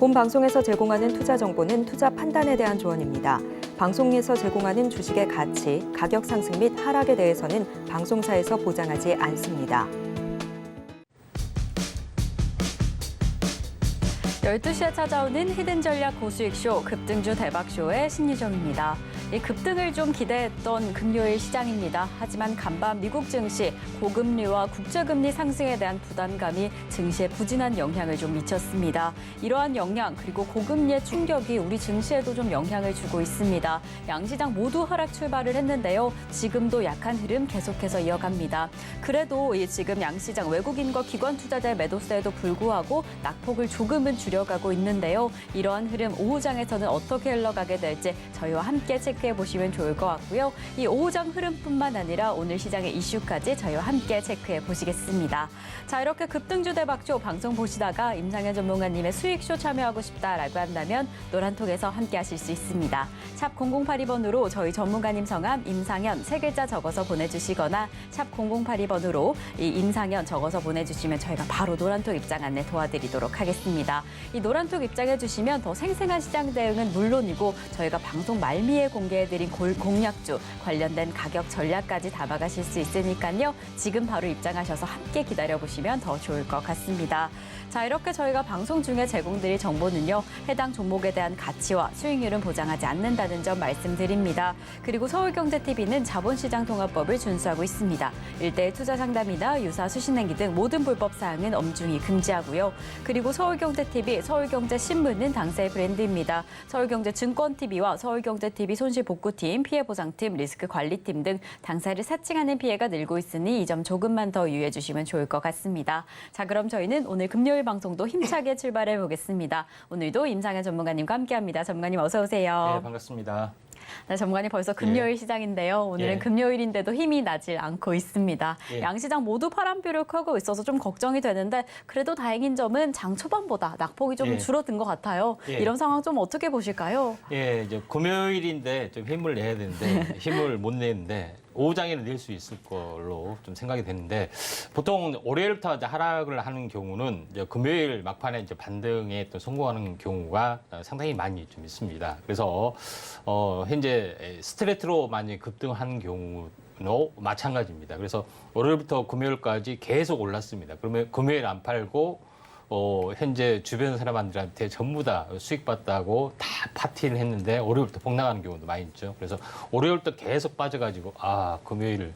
본 방송에서 제공하는 투자 정보는 투자 판단에 대한 조언입니다. 방송에서 제공하는 주식의 가치, 가격 상승 및 하락에 대해서는 방송사에서 보장하지 않습니다. 12시에 찾아오는 히든 전략 고수익쇼 급등주 대박쇼의 신유정입니다. 이 급등을 좀 기대했던 금요일 시장입니다. 하지만 간밤 미국 증시 고금리와 국제금리 상승에 대한 부담감이 증시에 부진한 영향을 좀 미쳤습니다. 이러한 영향 그리고 고금리의 충격이 우리 증시에도 좀 영향을 주고 있습니다. 양시장 모두 하락 출발을 했는데요. 지금도 약한 흐름 계속해서 이어갑니다. 그래도 지금 양시장 외국인과 기관 투자자의 매도세에도 불구하고 낙폭을 조금은 줄여가고 있는데요. 이러한 흐름 오후장에서는 어떻게 흘러가게 될지 저희와 함께 체크해 보시면 좋을 것 같고요. 이 오후장 흐름뿐만 아니라 오늘 시장의 이슈까지 저희와 함께 체크해 보시겠습니다. 자, 이렇게 급등주 대박쇼 방송 보시다가 임상현 전문가님의 수익쇼 참여하고 싶다라고 한다면 노란톡에서 함께 하실 수 있습니다. 샵 0082번으로 저희 전문가님 성함 임상현 세 글자 적어서 보내주시거나 샵 0082번으로 이 임상현 적어서 보내주시면 저희가 바로 노란톡 입장 안내 도와드리도록 하겠습니다. 이 노란톡 입장해 주시면 더 생생한 시장 대응은 물론이고 저희가 방송 말미에 공개해드린 공략주 관련된 가격 전략까지 담아가실 수 있으니까요. 지금 바로 입장하셔서 함께 기다려보시면 더 좋을 것 같습니다. 자, 이렇게 저희가 방송 중에 제공드릴 정보는요. 해당 종목에 대한 가치와 수익률은 보장하지 않는다는 점 말씀드립니다. 그리고 서울경제TV는 자본시장통합법을 준수하고 있습니다. 일대일 투자 상담이나 유사 수신행위 등 모든 불법 사항은 엄중히 금지하고요. 그리고 서울경제TV, 서울경제신문은 당사의 브랜드입니다. 서울경제증권TV와 서울경제TV 손실복구팀, 피해보상팀, 리스크관리팀 등 당사를 사칭하는 피해가 늘고 있으니 이 점 조금만 더 유의해 주시면 좋을 것 같습니다. 자, 그럼 저희는 오늘 금요일 방송도 힘차게 출발해 보겠습니다. 오늘도 임상현 전문가님과 함께합니다. 전문가님 어서 오세요. 네, 반갑습니다. 네, 전문가님 벌써 금요일 시장인데요. 오늘은 금요일인데도 힘이 나질 않고 있습니다. 양시장 모두 파란뷰를 켜고 있어서 좀 걱정이 되는데 그래도 다행인 점은 장 초반보다 낙폭이 좀 줄어든 것 같아요. 이런 상황 좀 어떻게 보실까요? 이제 금요일인데 좀 힘을 내야 되는데 힘을 못 내는데 오후장에는 낼 수 있을 걸로 좀 생각이 되는데 보통 월요일부터 이제 하락을 하는 경우는 이제 금요일 막판에 이제 반등에 또 성공하는 경우가 상당히 많이 좀 있습니다. 그래서 현재 스트레이트로 많이 급등한 경우도 마찬가지입니다. 그래서 월요일부터 금요일까지 계속 올랐습니다. 그러면 금요일 안 팔고 현재 주변 사람들한테 전부 다 수익 봤다고 다 파티를 했는데 월요일부터 폭락하는 경우도 많이 있죠. 그래서 월요일부터 계속 빠져가지고 금요일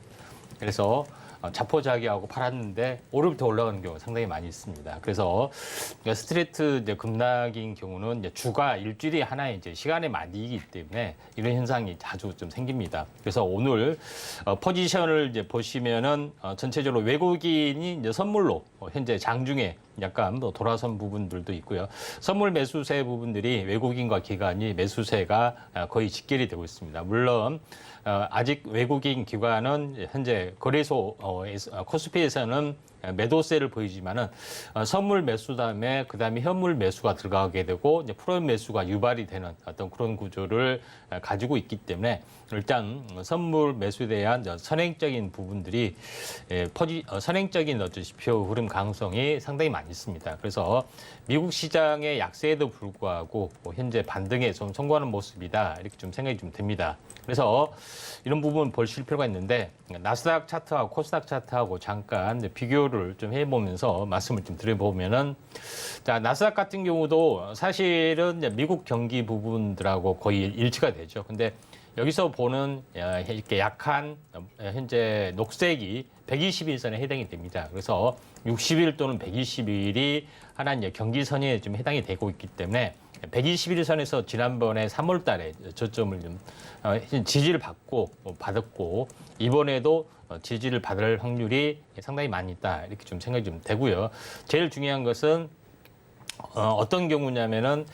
그래서 자포자기하고 팔았는데 월요일부터 올라가는 경우가 상당히 많이 있습니다. 그래서 스트레이트 이제 급락인 경우는 이제 주가 일주일이 하나의 이제 시간의 말이기 때문에 이런 현상이 자주 좀 생깁니다. 그래서 오늘 포지션을 이제 보시면은 전체적으로 외국인이 이제 선물로 현재 장중에 약간 돌아선 부분들도 있고요. 선물 매수세 부분들이 외국인과 기관이 매수세가 거의 직결이 되고 있습니다. 물론 아직 외국인 기관은 현재 거래소 코스피에서는 매도세를 보이지만은 선물 매수 다음에 그다음에 현물 매수가 들어가게 되고 이제 프로인 매수가 유발이 되는 어떤 그런 구조를 가지고 있기 때문에 일단 선물 매수에 대한 선행적인 부분들이 선행적인 어떤 지표 흐름 가능성이 상당히 많이 있습니다. 그래서 미국 시장의 약세에도 불구하고 현재 반등에 좀 성공하는 모습이다 이렇게 좀 생각이 좀 듭니다. 그래서 이런 부분 보실 필요가 있는데 나스닥 차트하고 코스닥 차트하고 잠깐 비교를 좀 해보면서 말씀을 좀 드려보면은 자 나스닥 같은 경우도 사실은 미국 경기 부분들하고 거의 일치가 되죠. 근데 여기서 보는 이렇게 약한 현재 녹색이 120일선에 해당이 됩니다. 그래서 60일 또는 120일이 하나 이제 경기선에 좀 해당이 되고 있기 때문에 121선에서 지난번에 3월 달에 저점을 좀 지지를 받았고 이번에도 지지를 받을 확률이 상당히 많이 있다. 이렇게 좀 생각이 좀 되고요. 제일 중요한 것은 어떤 경우냐면은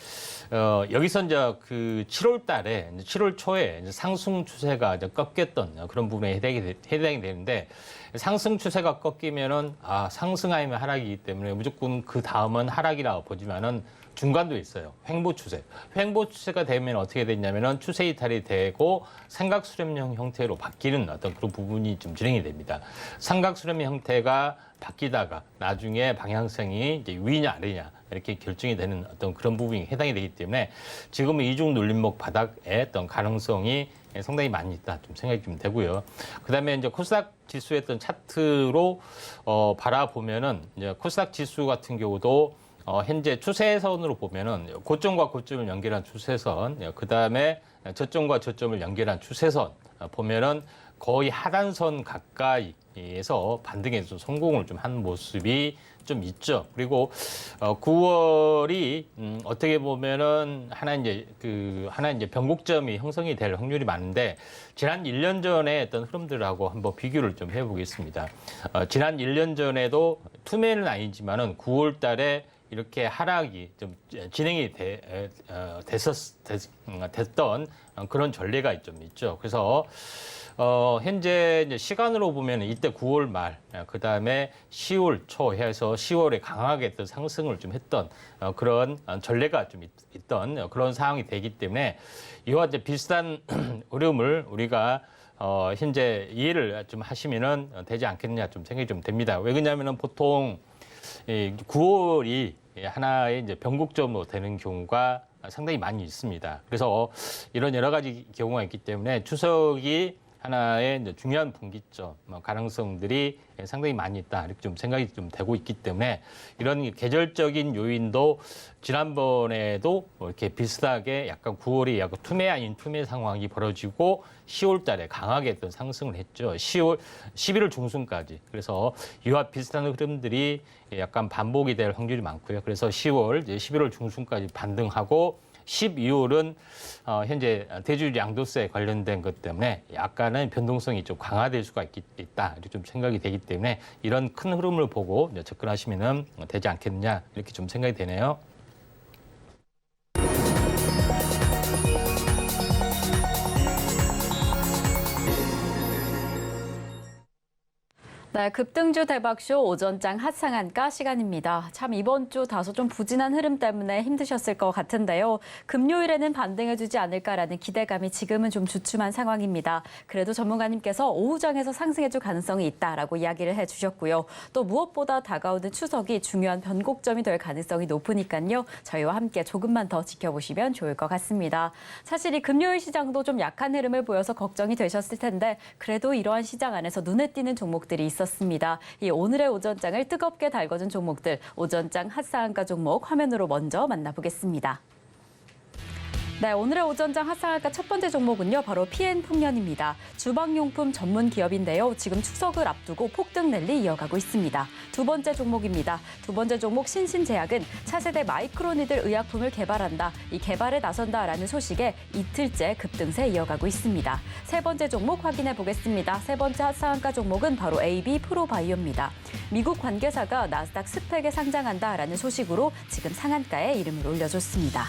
여기서 이제 그 7월 달에, 7월 초에 이제 상승 추세가 이제 꺾였던 그런 부분에 해당이 되는데, 상승 추세가 꺾이면은, 상승 아니면 하락이기 때문에 무조건 그 다음은 하락이라고 보지만은 중간도 있어요. 횡보 추세. 횡보 추세가 되면 어떻게 되냐면은 추세 이탈이 되고 삼각 수렴형 형태로 바뀌는 어떤 그런 부분이 좀 진행이 됩니다. 삼각 수렴 형태가 바뀌다가 나중에 방향성이 이제 위냐 아래냐 이렇게 결정이 되는 어떤 그런 부분이 해당이 되기 때문에 지금은 이중 눌림목 바닥에 어떤 가능성이 상당히 많이 있다 좀 생각이 좀 되고요. 그다음에 이제 코스닥 지수의 어떤 차트로 바라보면은 이제 코스닥 지수 같은 경우도 현재 추세선으로 보면은 고점과 고점을 연결한 추세선, 그다음에 저점과 저점을 연결한 추세선 보면은 거의 하단선 가까이에서 반등에서 성공을 좀 한 모습이 좀 있죠. 그리고 9월이 어떻게 보면은 하나 이제 변곡점이 형성이 될 확률이 많은데 지난 1년 전에 어떤 흐름들하고 한번 비교를 좀 해보겠습니다. 지난 1년 전에도 투매는 아니지만은 9월 달에 이렇게 하락이 좀 진행이 됐던 그런 전례가 좀 있죠. 그래서 현재 이제 시간으로 보면 이때 9월 말, 그 다음에 10월 초 해서 10월에 강하게 또 상승을 좀 했던 그런 전례가 좀 있던 그런 상황이 되기 때문에 이와 이제 비슷한 흐름을 우리가 현재 이해를 좀 하시면은 되지 않겠느냐 좀 생각이 좀 됩니다. 왜 그러냐면은 보통 9월이 하나의 이제 변곡점으로 되는 경우가 상당히 많이 있습니다. 그래서 이런 여러 가지 경우가 있기 때문에 추석이 하나의 이제 중요한 분기점 가능성들이 상당히 많이 있다 이렇게 좀 생각이 좀 되고 있기 때문에 이런 계절적인 요인도 지난번에도 이렇게 비슷하게 약간 9월이 약간 투매 아닌 투매 상황이 벌어지고 10월 달에 강하게 했던 상승을 했죠. 11월 중순까지. 그래서 이와 비슷한 흐름들이 약간 반복이 될 확률이 많고요. 그래서 10월, 이제 11월 중순까지 반등하고 12월은 현재 대주주 양도세 관련된 것 때문에 약간은 변동성이 좀 강화될 수가 있다 이렇게 좀 생각이 되기 때문에 이런 큰 흐름을 보고 접근하시면 되지 않겠느냐 이렇게 좀 생각이 되네요. 네, 급등주 대박쇼 오전장 핫상한가 시간입니다. 참 이번 주 다소 좀 부진한 흐름 때문에 힘드셨을 것 같은데요. 금요일에는 반등해주지 않을까라는 기대감이 지금은 좀 주춤한 상황입니다. 그래도 전문가님께서 오후장에서 상승해줄 가능성이 있다라고 이야기를 해주셨고요. 또 무엇보다 다가오는 추석이 중요한 변곡점이 될 가능성이 높으니까요. 저희와 함께 조금만 더 지켜보시면 좋을 것 같습니다. 사실 이 금요일 시장도 좀 약한 흐름을 보여서 걱정이 되셨을 텐데 그래도 이러한 시장 안에서 눈에 띄는 종목들이 있었습니다. 이 오늘의 오전장을 뜨겁게 달궈준 종목들, 오전장 핫상한가 종목 화면으로 먼저 만나보겠습니다. 네, 오늘의 오전장 핫상한가 첫 번째 종목은요, 바로 PN풍년입니다. 주방용품 전문 기업인데요. 지금 추석을 앞두고 폭등 랠리 이어가고 있습니다. 두 번째 종목입니다. 두 번째 종목 신신제약은 차세대 마이크로니들 의약품을 개발한다. 이 개발에 나선다라는 소식에 이틀째 급등세 이어가고 있습니다. 세 번째 종목 확인해 보겠습니다. 세 번째 핫상한가 종목은 바로 AB 프로바이오입니다. 미국 관계사가 나스닥 스펙에 상장한다라는 소식으로 지금 상한가에 이름을 올려줬습니다.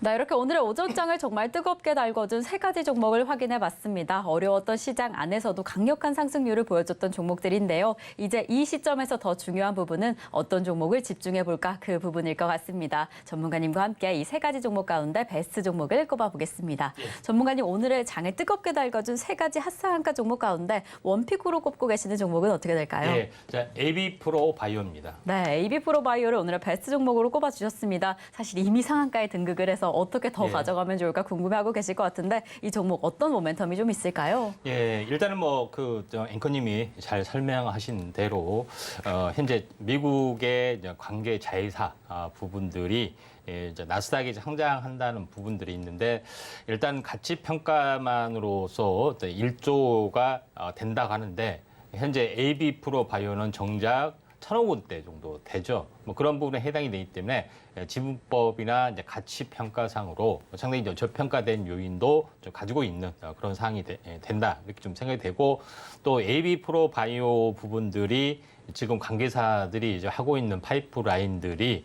네, 이렇게 오늘의 오전장을 정말 뜨겁게 달궈준 세 가지 종목을 확인해봤습니다. 어려웠던 시장 안에서도 강력한 상승률을 보여줬던 종목들인데요. 이제 이 시점에서 더 중요한 부분은 어떤 종목을 집중해볼까 그 부분일 것 같습니다. 전문가님과 함께 이 세 가지 종목 가운데 베스트 종목을 꼽아보겠습니다. 전문가님, 오늘의 장을 뜨겁게 달궈준 세 가지 핫상한가 종목 가운데 원픽으로 꼽고 계시는 종목은 어떻게 될까요? 네, 자, AB 프로바이오입니다. 네, AB 프로바이오를 오늘의 베스트 종목으로 꼽아주셨습니다. 사실 이미 상한가에 등극을 해서 어떻게 더 가져가면 좋을까 궁금해하고 계실 것 같은데 이 종목 어떤 모멘텀이 좀 있을까요? 예, 일단은 뭐 앵커님이 잘 설명하신 대로 현재 미국의 이제 관계 자회사 부분들이 이제 나스닥에 상장한다는 부분들이 있는데 일단 가치 평가만으로서 1조가 된다고 하는데 현재 AB 프로바이오는 정작 천억 원대 정도 되죠. 뭐 그런 부분에 해당이 되기 때문에 지분법이나 이제 가치 평가상으로 상당히 이제 저평가된 요인도 좀 가지고 있는 그런 사항이 된다 이렇게 좀 생각이 되고 또 AB 프로 바이오 부분들이 지금 관계사들이 이제 하고 있는 파이프라인들이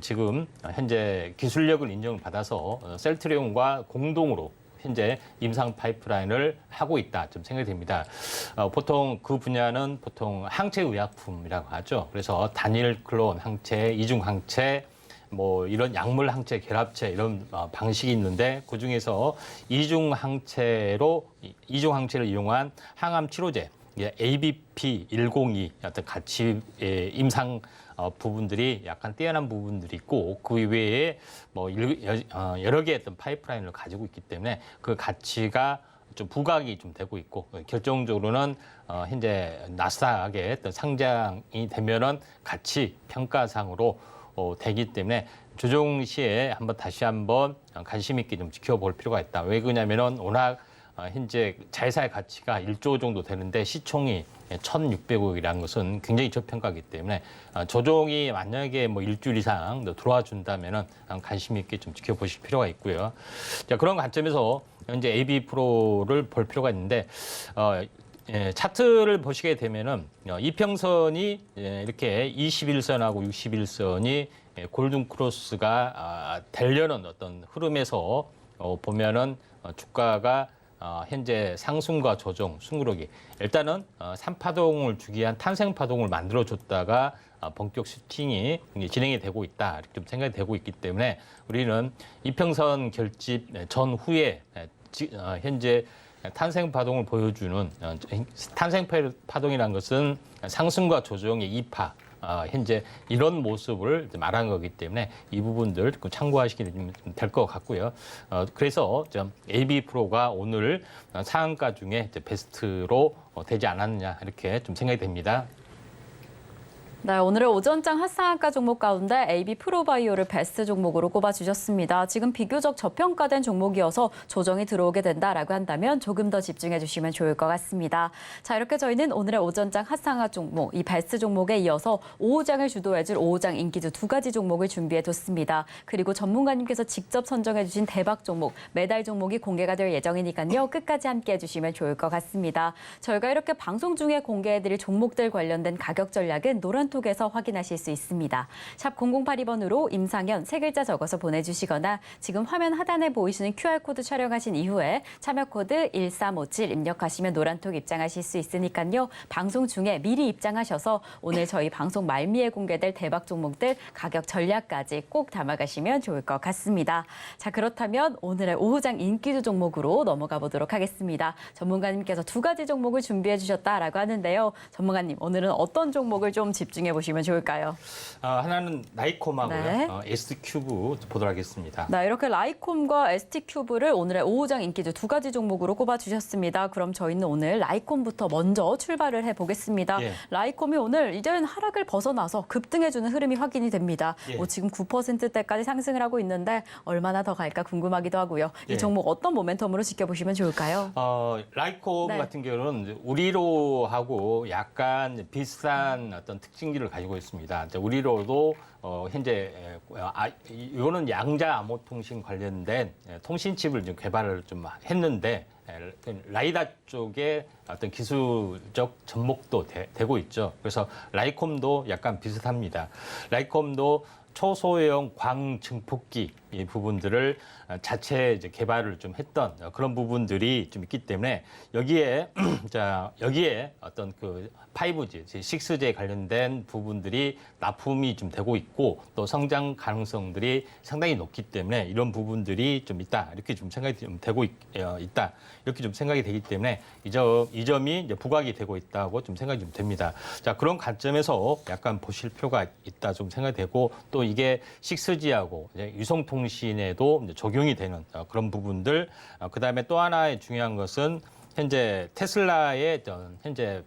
지금 현재 기술력을 인정을 받아서 셀트리온과 공동으로 현재 임상 파이프라인을 하고 있다 좀 생각이 됩니다. 보통 그 분야는 보통 항체 의약품이라고 하죠. 그래서 단일 클론 항체, 이중 항체, 뭐 이런 약물 항체, 결합체 이런 방식이 있는데 그 중에서 이중 항체를 이용한 항암 치료제 ABP102 어떤 같이 임상 부분들이 약간 뛰어난 부분들이 있고 그 외에 뭐 여러 개의 어떤 파이프라인을 가지고 있기 때문에 그 가치가 좀 부각이 좀 되고 있고 결정적으로는 현재 나스닥에 어떤 상장이 되면은 가치 평가상으로 되기 때문에 조정 시에 다시 한번 관심 있게 좀 지켜볼 필요가 있다. 왜 그러냐면은 워낙 현재 자회사의 가치가 1조 정도 되는데 시총이 1,600억이라는 것은 굉장히 저평가이기 때문에 조정이 만약에 뭐 일주일 이상 더 들어와 준다면은 관심 있게 좀 지켜보실 필요가 있고요. 자, 그런 관점에서 현재 AB 프로를 볼 필요가 있는데 차트를 보시게 되면은 이평선이 이렇게 21선하고 61선이 골든 크로스가 되려는 어떤 흐름에서 보면은 주가가 현재 상승과 조정, 숨구르기. 일단은 3파동을 주기 위한 탄생파동을 만들어줬다가 본격 슈팅이 진행이 되고 있다. 이렇게 좀 생각이 되고 있기 때문에 우리는 이평선 결집 전후에 현재 탄생파동을 보여주는 탄생파동이라는 것은 상승과 조정의 이파. 현재 이런 모습을 말한 거기 때문에 이 부분들 참고하시면 될 것 같고요. 그래서 AB 프로가 오늘 상한가 중에 베스트로 되지 않았느냐 이렇게 좀 생각이 됩니다. 네, 오늘의 오전장 핫상한가 종목 가운데 AB 프로바이오를 베스트 종목으로 꼽아주셨습니다. 지금 비교적 저평가된 종목이어서 조정이 들어오게 된다라고 한다면 조금 더 집중해 주시면 좋을 것 같습니다. 자, 이렇게 저희는 오늘의 오전장 핫상하 종목, 이 베스트 종목에 이어서 오후장을 주도해줄 오후장 인기주 두 가지 종목을 준비해뒀습니다. 그리고 전문가님께서 직접 선정해 주신 대박 종목, 매달 종목이 공개가 될 예정이니까요. 끝까지 함께해 주시면 좋을 것 같습니다. 저희가 이렇게 방송 중에 공개해드릴 종목들 관련된 가격 전략은 노란톡에서 확인하실 수 있습니다. 샵 0082번으로 임상현 세 글자 적어서 보내주시거나 지금 화면 하단에 보이시는 QR코드 촬영하신 이후에 참여 코드 1357 입력하시면 노란톡 입장하실 수 있으니까요. 방송 중에 미리 입장하셔서 오늘 저희 방송 말미에 공개될 대박 종목들 가격 전략까지 꼭 담아가시면 좋을 것 같습니다. 자, 그렇다면 오늘의 오후장 인기주 종목으로 넘어가 보도록 하겠습니다. 전문가님께서 두 가지 종목을 준비해 주셨다라고 하는데요. 전문가님, 오늘은 어떤 종목을 좀 집중해 보시면 좋을까요? 하나는 나이콤하고요. 네. ST큐브 보도록 하겠습니다. 네, 이렇게 라이콤과 ST큐브를 오늘의 오후장 인기주 두 가지 종목으로 꼽아주셨습니다. 그럼 저희는 오늘 라이콤부터 먼저 출발을 해보겠습니다. 예. 라이콤이 오늘 이제는 하락을 벗어나서 급등해주는 흐름이 확인이 됩니다. 예. 지금 9%대까지 상승을 하고 있는데 얼마나 더 갈까 궁금하기도 하고요. 예. 이 종목 어떤 모멘텀으로 지켜보시면 좋을까요? 라이콤 네. 같은 경우는 우리로하고 약간 비슷한 어떤 특징들을 가지고 있습니다. 이제 우리로도 현재 이거는 양자 암호통신 관련된 통신칩을 좀 개발을 좀 했는데 라이다 쪽에 어떤 기술적 접목도 되고 있죠. 그래서 라이콤도 약간 비슷합니다. 라이콤도 초소형 광증폭기 이 부분들을 자체 이제 개발을 좀 했던 그런 부분들이 좀 있기 때문에 여기에 여기에 어떤 그 5G, 6G에 관련된 부분들이 납품이 좀 되고 있고 또 성장 가능성들이 상당히 높기 때문에 이런 부분들이 좀 있다 이렇게 좀 생각이 좀 되고 있다 이렇게 좀 생각이 되기 때문에 이 점이 이제 부각이 되고 있다고 좀 생각이 좀 됩니다. 자, 그런 관점에서 약간 보실 필요가 있다 좀 생각이 되고 또 이게 6G하고 위성통신에도 이제 적용이 되는 그런 부분들. 그다음에 또 하나의 중요한 것은 현재 테슬라의 어떤 현재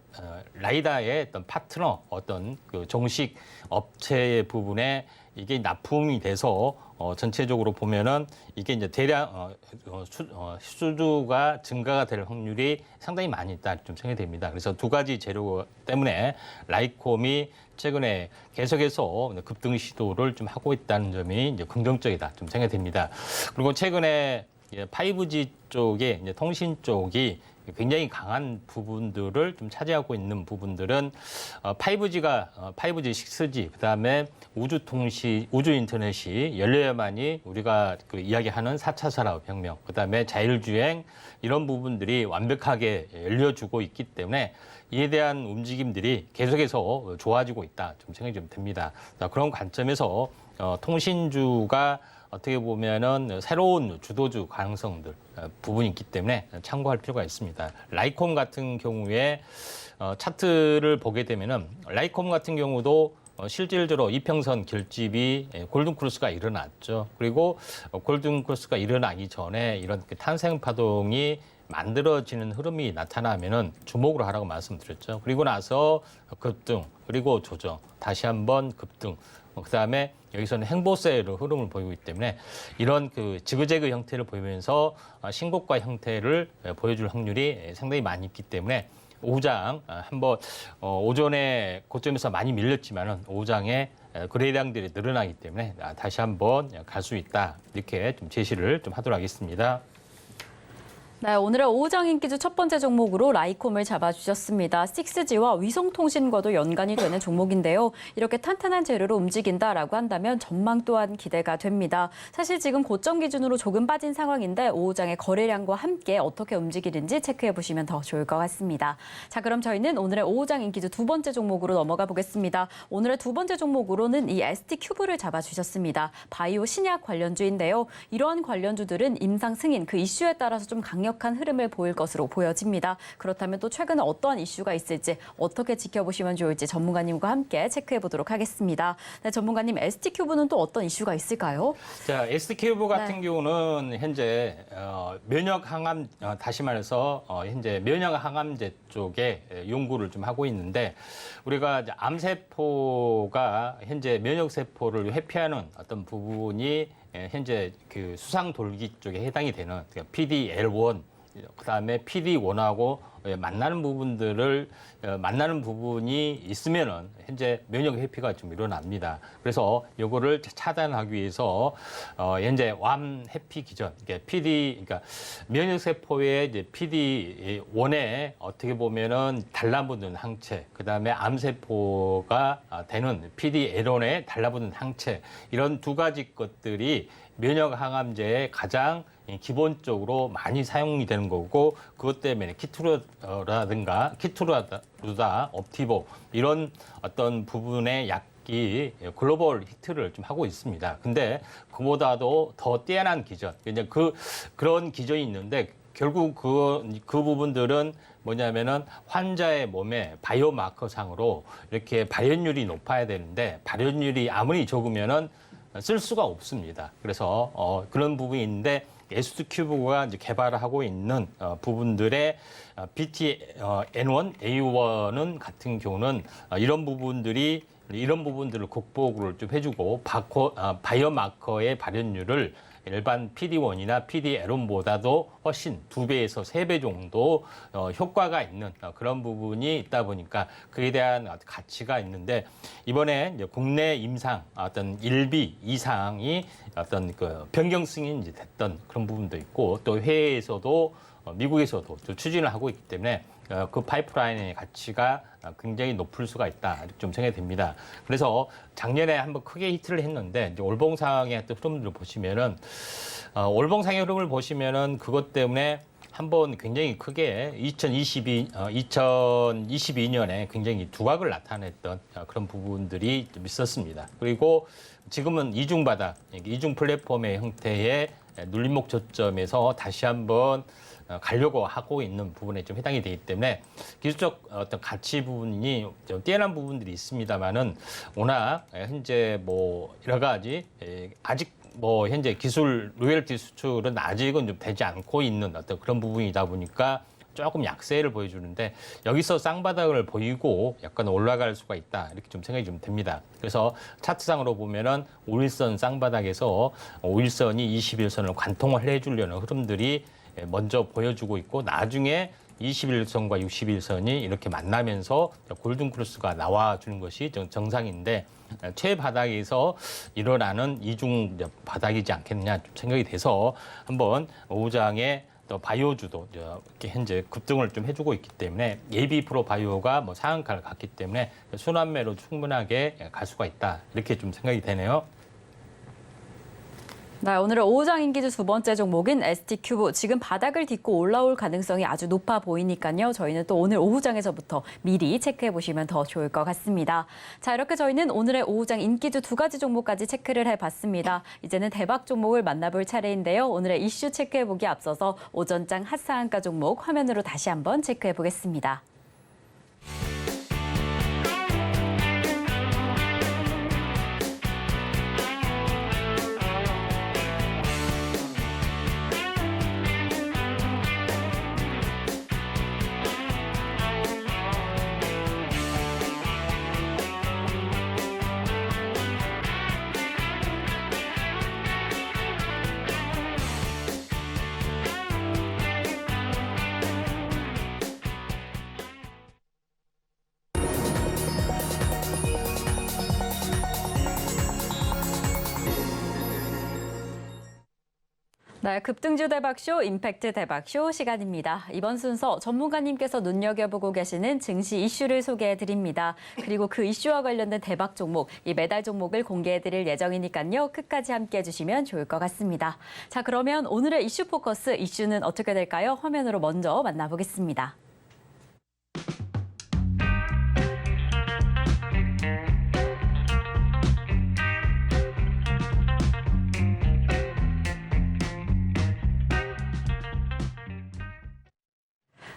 라이다의 어떤 파트너 어떤 그 정식 업체의 부분에 이게 납품이 돼서 전체적으로 보면은 이게 이제 대량 수주가 증가가 될 확률이 상당히 많이 있다 좀 생각이 됩니다. 그래서 두 가지 재료 때문에 라이콤이 최근에 계속해서 급등 시도를 좀 하고 있다는 점이 이제 긍정적이다 좀 생각이 됩니다. 그리고 최근에 5G 쪽에 이제 통신 쪽이 굉장히 강한 부분들을 좀 차지하고 있는 부분들은 5G, 6G, 그다음에 우주 인터넷이 열려야만이 우리가 그 이야기하는 4차 산업혁명, 그다음에 자율주행 이런 부분들이 완벽하게 열려주고 있기 때문에 이에 대한 움직임들이 계속해서 좋아지고 있다 좀 생각이 좀 듭니다. 그런 관점에서 통신주가 어떻게 보면은 새로운 주도주 가능성들 부분이 있기 때문에 참고할 필요가 있습니다. 라이콤 같은 경우에 차트를 보게 되면은 라이콤 같은 경우도 실질적으로 이평선 결집이 골든크로스가 일어났죠. 그리고 골든크로스가 일어나기 전에 이런 탄생 파동이 만들어지는 흐름이 나타나면은 주목을 하라고 말씀드렸죠. 그리고 나서 급등, 그리고 조정, 다시 한번 급등. 그다음에 여기서는 행보세의 흐름을 보이고 있기 때문에 이런 그 지그재그 형태를 보이면서 신고가 형태를 보여줄 확률이 상당히 많이 있기 때문에 오후장 한번 오전에 고점에서 많이 밀렸지만은 오후장에 거래량들이 늘어나기 때문에 다시 한번 갈 수 있다 이렇게 좀 제시를 좀 하도록 하겠습니다. 네, 오늘의 오후장 인기주 첫 번째 종목으로 라이콤을 잡아주셨습니다. 6G와 위성통신과도 연관이 되는 종목인데요. 이렇게 탄탄한 재료로 움직인다라고 한다면 전망 또한 기대가 됩니다. 사실 지금 고점 기준으로 조금 빠진 상황인데 오후장의 거래량과 함께 어떻게 움직이는지 체크해 보시면 더 좋을 것 같습니다. 자, 그럼 저희는 오늘의 오후장 인기주 두 번째 종목으로 넘어가 보겠습니다. 오늘의 두 번째 종목으로는 이 ST큐브를 잡아주셨습니다. 바이오 신약 관련주인데요. 이러한 관련주들은 임상 승인 그 이슈에 따라서 좀 강력한 흐름을 보일 것으로 보여집니다. 그렇다면 또 최근에 어떠한 이슈가 있을지 어떻게 지켜보시면 좋을지 전문가님과 함께 체크해 보도록 하겠습니다. 네, 전문가님, ST큐브는 또 어떤 이슈가 있을까요? 자, ST큐브 같은 경우는 현재 면역 항암 다시 말해서 현재 면역 항암제 쪽에 연구를 좀 하고 있는데 우리가 이제 암세포가 현재 면역 세포를 회피하는 어떤 부분이 현재 그 수상 돌기 쪽에 해당이 되는 PD-L1 그다음에 PD-1하고 만나는 부분이 있으면은 현재 면역 회피가 좀 일어납니다. 그래서 요거를 차단하기 위해서 현재 완 회피 기전, 그러니까 면역 세포의 이제 PD-1에 어떻게 보면은 달라붙는 항체, 그다음에 암 세포가 되는 PD-L1에 달라붙는 항체 이런 두 가지 것들이 면역 항암제의 가장 기본적으로 많이 사용이 되는 거고 그것 때문에 키투르라든가 키투르다, 옵티보 이런 어떤 부분의 약이 글로벌 히트를 좀 하고 있습니다. 근데 그보다도 더 뛰어난 기전, 이제 그런 기전이 있는데 결국 그 부분들은 뭐냐면은 환자의 몸에 바이오마커상으로 이렇게 발현율이 높아야 되는데 발현율이 아무리 적으면은 쓸 수가 없습니다. 그래서 그런 부분이 있는데 ST큐브가 이제 개발을 하고 있는 부분들의 BT-N1, A1은 같은 경우는 이런 부분들을 극복을 좀 해주고 바이오마커의 발현율을 일반 PD-1이나 PD-L1보다도 훨씬 2배에서 3배 정도 효과가 있는 그런 부분이 있다 보니까 그에 대한 가치가 있는데 이번에 이제 국내 임상 어떤 1비 이상이 어떤 그 변경 승인이 됐던 그런 부분도 있고 또 해외에서도 미국에서도 추진을 하고 있기 때문에 그 파이프라인의 가치가 굉장히 높을 수가 있다 좀 생각이 됩니다. 그래서 작년에 한번 크게 히트를 했는데 이제 올봉상의 어떤 흐름들을 보시면은 올봉상의 흐름을 보시면은 그것 때문에 한번 굉장히 크게 2022년에 굉장히 두각을 나타냈던 그런 부분들이 좀 있었습니다. 그리고 지금은 이중 플랫폼의 형태의 눌림목 저점에서 다시 한번 가려고 하고 있는 부분에 좀 해당이 되기 때문에 기술적 어떤 가치 부분이 좀 뛰어난 부분들이 있습니다만은 워낙 현재 뭐 여러 가지 아직 뭐 현재 기술 로열티 수출은 아직은 좀 되지 않고 있는 어떤 그런 부분이다 보니까 조금 약세를 보여주는데 여기서 쌍바닥을 보이고 약간 올라갈 수가 있다 이렇게 좀 생각이 좀 됩니다. 그래서 차트상으로 보면은 5일선 쌍바닥에서 5일선이 21선을 관통을 해주려는 흐름들이 먼저 보여주고 있고 나중에 21선과 61선이 이렇게 만나면서 골든 크로스가 나와주는 것이 정상인데 최바닥에서 일어나는 이중 바닥이지 않겠느냐 좀 생각이 돼서 한번 오후장에 또 바이오주도 이렇게 현재 급등을 좀 해주고 있기 때문에 예비 프로 바이오가 뭐 상한가를 갔기 때문에 순환매로 충분하게 갈 수가 있다 이렇게 좀 생각이 되네요. 네, 오늘의 오후장 인기주 두 번째 종목인 ST큐브 지금 바닥을 딛고 올라올 가능성이 아주 높아 보이니까요. 저희는 또 오늘 오후장에서부터 미리 체크해 보시면 더 좋을 것 같습니다. 자, 이렇게 저희는 오늘의 오후장 인기주 두 가지 종목까지 체크를 해봤습니다. 이제는 대박 종목을 만나볼 차례인데요. 오늘의 이슈 체크해 보기 앞서서 오전장 핫상한가 종목 화면으로 다시 한번 체크해 보겠습니다. 네, 급등주 대박쇼, 임팩트 대박쇼 시간입니다. 이번 순서 전문가님께서 눈여겨보고 계시는 증시 이슈를 소개해드립니다. 그리고 그 이슈와 관련된 대박 종목, 이 매달 종목을 공개해드릴 예정이니까요. 끝까지 함께해 주시면 좋을 것 같습니다. 자, 그러면 오늘의 이슈 포커스, 이슈는 어떻게 될까요? 화면으로 먼저 만나보겠습니다.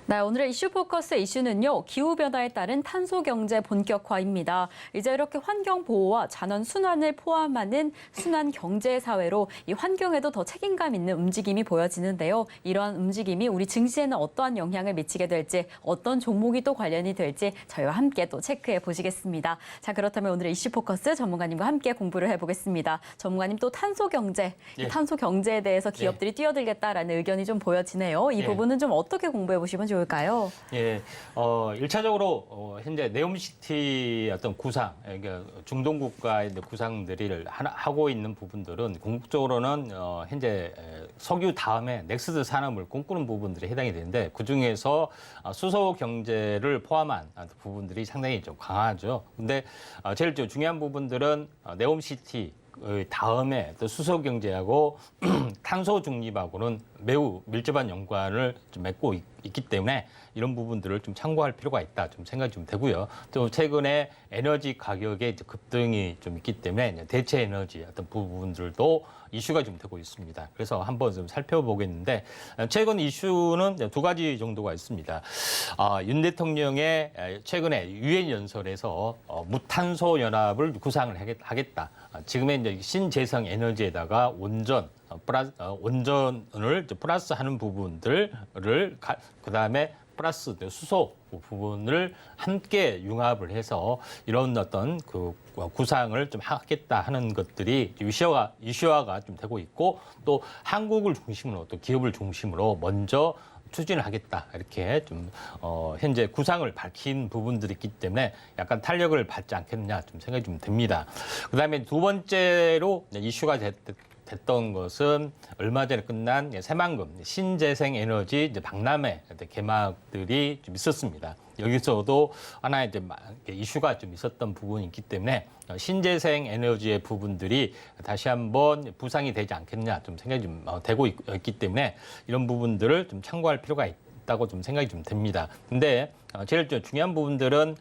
네, 오늘의 이슈 포커스 이슈는요. 기후변화에 따른 탄소 경제 본격화입니다. 이제 이렇게 환경 보호와 자연 순환을 포함하는 순환 경제 사회로 이 환경에도 더 책임감 있는 움직임이 보여지는데요. 이러한 움직임이 우리 증시에는 어떠한 영향을 미치게 될지, 어떤 종목이 또 관련이 될지 저희와 함께 또 체크해 보시겠습니다. 자, 그렇다면 오늘의 이슈 포커스 전문가님과 함께 공부를 해보겠습니다. 전문가님 또 탄소 경제, 예. 이 탄소 경제에 대해서 기업들이 뛰어들겠다라는 의견이 좀 보여지네요. 이 예. 부분은 좀 어떻게 공부해 보시면 좋을까요? 예, 1차적으로 현재 네옴시티 어떤 구상, 그러니까 중동 국가의 구상들을 하고 있는 부분들은 궁극적으로는 현재 석유 다음에 넥스트 산업을 꿈꾸는 부분들이 해당이 되는데 그 중에서 수소 경제를 포함한 부분들이 상당히 좀 강하죠. 근데 제일 중요한 부분들은 네옴시티 다음에 또 수소 경제하고 탄소 중립하고는 매우 밀접한 연관을 좀 맺고 있기 때문에 이런 부분들을 좀 참고할 필요가 있다 좀 생각이 좀 되고요. 또 최근에 에너지 가격의 급등이 좀 있기 때문에 대체 에너지 어떤 부분들도 이슈가 좀 되고 있습니다. 그래서 한번 좀 살펴보겠는데 최근 이슈는 두 가지 정도가 있습니다. 윤 대통령의 최근에 유엔 연설에서 무탄소 연합을 구상을 하겠다. 지금의 이제 신재생 에너지에다가 원전을 플러스하는 부분들을 그다음에 플러스 수소 부분을 함께 융합을 해서 이런 어떤 그 구상을 좀 하겠다 하는 것들이 이슈화가 좀 되고 있고 또 한국을 중심으로 또 기업을 중심으로 먼저 추진을 하겠다 이렇게 좀 현재 구상을 밝힌 부분들이 있기 때문에 약간 탄력을 받지 않겠느냐 좀 생각이 좀 듭니다. 그다음에 두 번째로 이슈가 됐던 것은 얼마 전에 끝난 새만금 신재생 에너지 이제 박람회 개막들이 좀 있었습니다. 여기서도 하나의 이제 이슈가 좀 있었던 부분이 있기 때문에 신재생 에너지의 부분들이 다시 한번 부상이 되지 않겠냐 좀 생각이 좀 되고 있기 때문에 이런 부분들을 좀 참고할 필요가 있다고 좀 생각이 좀 됩니다. 근데 제일 중요한 부분들은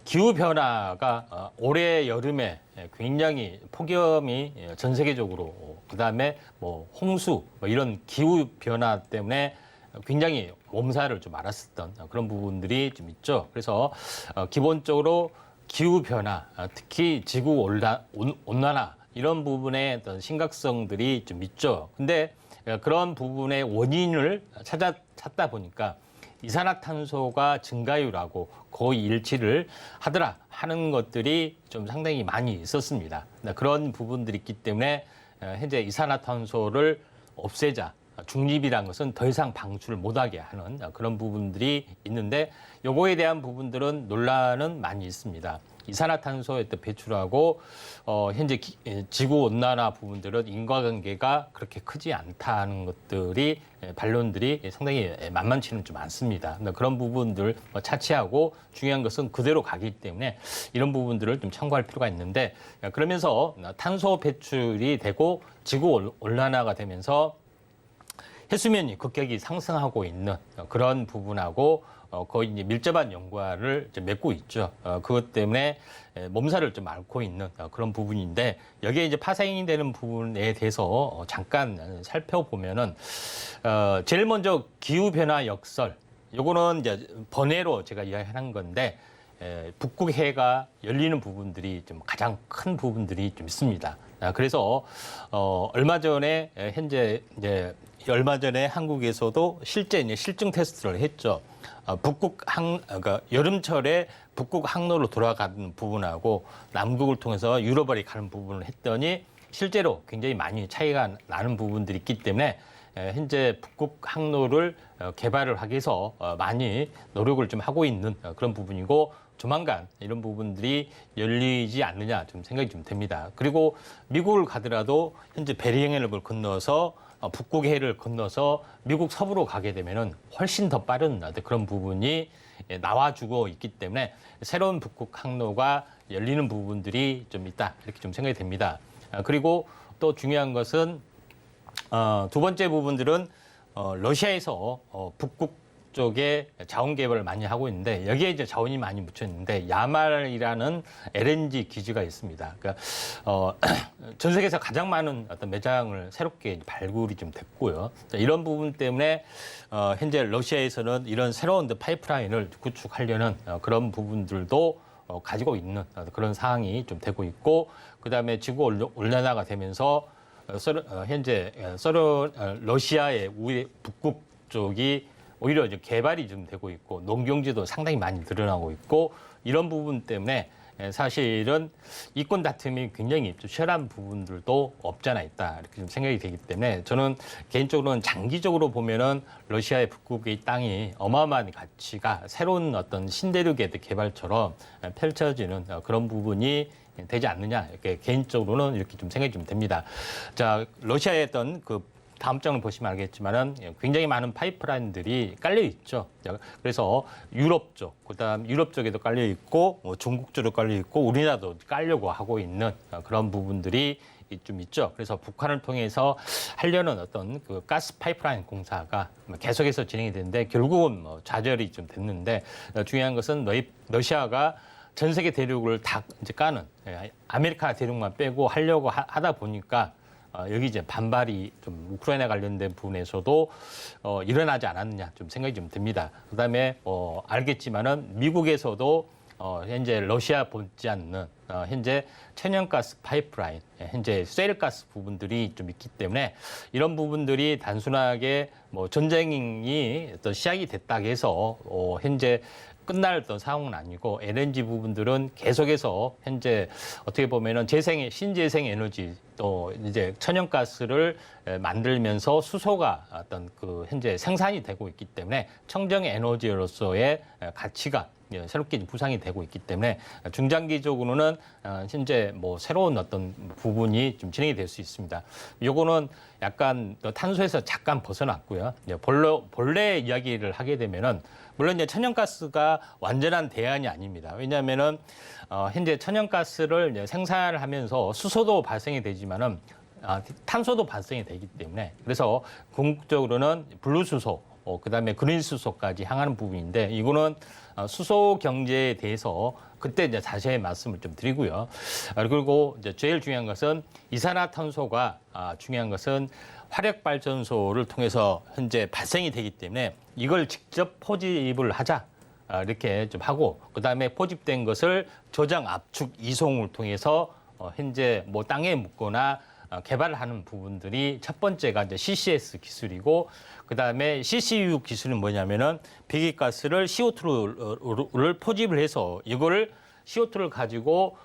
기후 변화가 올해 여름에 굉장히 폭염이 전 세계적으로 그다음에 뭐 홍수 이런 기후 변화 때문에 굉장히 몸살을 좀 앓았었던 그런 부분들이 좀 있죠. 그래서 기본적으로 기후 변화, 특히 지구 온난화 이런 부분의 어떤 심각성들이 좀 있죠. 근데 그런 부분의 원인을 찾다 보니까 이산화탄소가 증가율하고 거의 일치를 하더라 하는 것들이 좀 상당히 많이 있었습니다. 그런 부분들이 있기 때문에 현재 이산화탄소를 없애자. 중립이란 것은 더 이상 방출을 못하게 하는 그런 부분들이 있는데 요거에 대한 부분들은 논란은 많이 있습니다. 이산화탄소에 또 배출하고 현재 지구 온난화 부분들은 인과관계가 그렇게 크지 않다는 것들이 반론들이 상당히 만만치는 좀 않습니다. 그런 부분들 차치하고 중요한 것은 그대로 가기 때문에 이런 부분들을 좀 참고할 필요가 있는데 그러면서 탄소 배출이 되고 지구 온난화가 되면서 해수면이 급격히 상승하고 있는 그런 부분하고 거의 이제 밀접한 연관을 맺고 있죠. 그것 때문에 몸살을 좀 앓고 있는 그런 부분인데 여기에 이제 파생이 되는 부분에 대해서 잠깐 살펴보면은 제일 먼저 기후 변화 역설. 요거는 이제 번외로 제가 이야기하는 건데 북극해가 열리는 부분들이 좀 가장 큰 부분들이 좀 있습니다. 그래서 얼마 전에 얼마 전에 한국에서도 실제 이제 실증 테스트를 했죠. 그러니까 여름철에 북극 항로로 돌아가는 부분하고 남극을 통해서 유럽으로 가는 부분을 했더니 실제로 굉장히 많이 차이가 나는 부분들이 있기 때문에 현재 북극 항로를 개발을 하기 위해서 많이 노력을 좀 하고 있는 그런 부분이고 조만간 이런 부분들이 열리지 않느냐 좀 생각이 좀 됩니다. 그리고 미국을 가더라도 현재 베링해협을 건너서 북극해를 건너서 미국 서부로 가게 되면은 훨씬 더 빠른 그런 부분이 나와주고 있기 때문에 새로운 북극 항로가 열리는 부분들이 좀 있다 이렇게 좀 생각이 됩니다. 그리고 또 중요한 것은 두 번째 부분들은 러시아에서 북극 쪽에 자원 개발을 많이 하고 있는데 여기에 이제 자원이 많이 묻혀 있는데 야말이라는 LNG 기지가 있습니다. 그러니까 전 세계에서 가장 많은 어떤 매장을 새롭게 발굴이 좀 됐고요. 이런 부분 때문에 현재 러시아에서는 이런 새로운 파이프라인을 구축하려는 그런 부분들도 가지고 있는 그런 상황이 좀 되고 있고 그다음에 지구 온난화가 되면서 현재 러시아의 북극 쪽이 오히려 이제 개발이 좀 되고 있고 농경지도 상당히 많이 늘어나고 있고 이런 부분 때문에 사실은 이권 다툼이 굉장히 좀 치열한 부분들도 없잖아 있다 이렇게 좀 생각이 되기 때문에 저는 개인적으로는 장기적으로 보면은 러시아의 북극의 땅이 어마어마한 가치가 새로운 어떤 신대륙의 개발처럼 펼쳐지는 그런 부분이 되지 않느냐 이렇게 개인적으로는 이렇게 좀 생각이 좀 됩니다. 자, 러시아의 어떤 다음 장을 보시면 알겠지만은 굉장히 많은 파이프라인들이 깔려 있죠. 그래서 유럽 쪽, 그다음 유럽 쪽에도 깔려 있고 중국 쪽도 깔려 있고 우리나라도 깔려고 하고 있는 그런 부분들이 좀 있죠. 그래서 북한을 통해서 하려는 어떤 그 가스 파이프라인 공사가 계속해서 진행이 되는데 결국은 좌절이 좀 됐는데 중요한 것은 러시아가 전 세계 대륙을 다 이제 까는 아메리카 대륙만 빼고 하려고 하다 보니까 여기 이제 반발이 좀 우크라이나 관련된 부분에서도 일어나지 않았느냐 좀 생각이 좀 듭니다. 그다음에 알겠지만은 미국에서도 현재 러시아 못지않는 현재 천연가스 파이프라인, 현재 셰일가스 부분들이 좀 있기 때문에 이런 부분들이 단순하게 전쟁이 어떤 시작이 됐다고 해서 현재 끝날 어떤 상황은 아니고 LNG 부분들은 계속해서 현재 어떻게 보면은 신재생 에너지 또 이제 천연가스를 만들면서 수소가 어떤 현재 생산이 되고 있기 때문에 청정 에너지로서의 가치가 새롭게 부상이 되고 있기 때문에 중장기적으로는 현재 새로운 어떤 부분이 좀 진행이 될 수 있습니다. 요거는 약간 탄소에서 잠깐 벗어났고요. 본래 이야기를 하게 되면은 물론 이제 천연가스가 완전한 대안이 아닙니다. 왜냐하면은 현재 천연가스를 이제 생산을 하면서 수소도 발생이 되지만은 탄소도 발생이 되기 때문에 그래서 궁극적으로는 블루수소, 그다음에 그린수소까지 향하는 부분인데 이거는 수소 경제에 대해서 그때 이제 자세히 말씀을 좀 드리고요. 그리고 이제 제일 중요한 것은 이산화탄소가 중요한 것은 화력발전소를 통해서 현재 발생이 되기 때문에 이걸 직접 포집을 하자. 이렇게 좀 하고 그다음에 포집된 것을 저장 압축 이송을 통해서 현재 땅에 묻거나 개발하는 부분들이 첫 번째가 이제 CCS 기술이고, 그 다음에 CCU 기술은 뭐냐면은 배기가스를 CO2를 포집을 해서 이거를 CO2를 가지고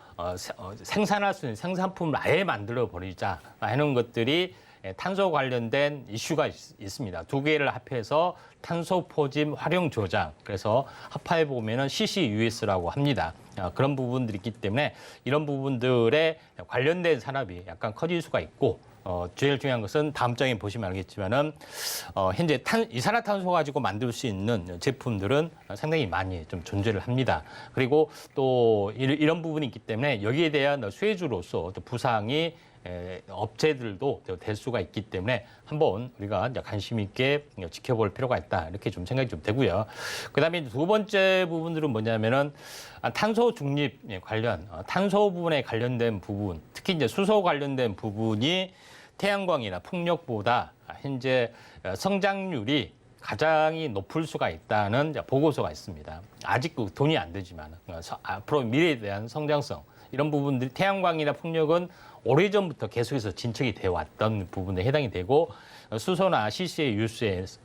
생산할 수 있는 생산품을 아예 만들어 버리자 하는 것들이 탄소 관련된 이슈가 있습니다. 두 개를 합해서 탄소 포집 활용 조장, 그래서 합하해 보면은 CCUS라고 합니다. 그런 부분들이 있기 때문에 이런 부분들에 관련된 산업이 약간 커질 수가 있고, 제일 중요한 것은 다음 장에 보시면 알겠지만은 현재 이산화탄소 가지고 만들 수 있는 제품들은 상당히 많이 좀 존재를 합니다. 그리고 또 이런 부분이 있기 때문에 여기에 대한 수혜주로서 또 부상이 업체들도 될 수가 있기 때문에 한번 우리가 이제 관심 있게 지켜볼 필요가 있다, 이렇게 좀 생각이 좀 되고요. 그다음에 두 번째 부분들은 뭐냐면은 탄소 중립 관련, 탄소 부분에 관련된 부분, 특히 이제 수소 관련된 부분이 태양광이나 풍력보다 현재 성장률이 가장이 높을 수가 있다는 보고서가 있습니다. 아직 돈이 안 되지만 앞으로 미래에 대한 성장성, 이런 부분들이 태양광이나 풍력은 오래전부터 계속해서 진척이 되어 왔던 부분에 해당이 되고, 수소나 CCUS에서는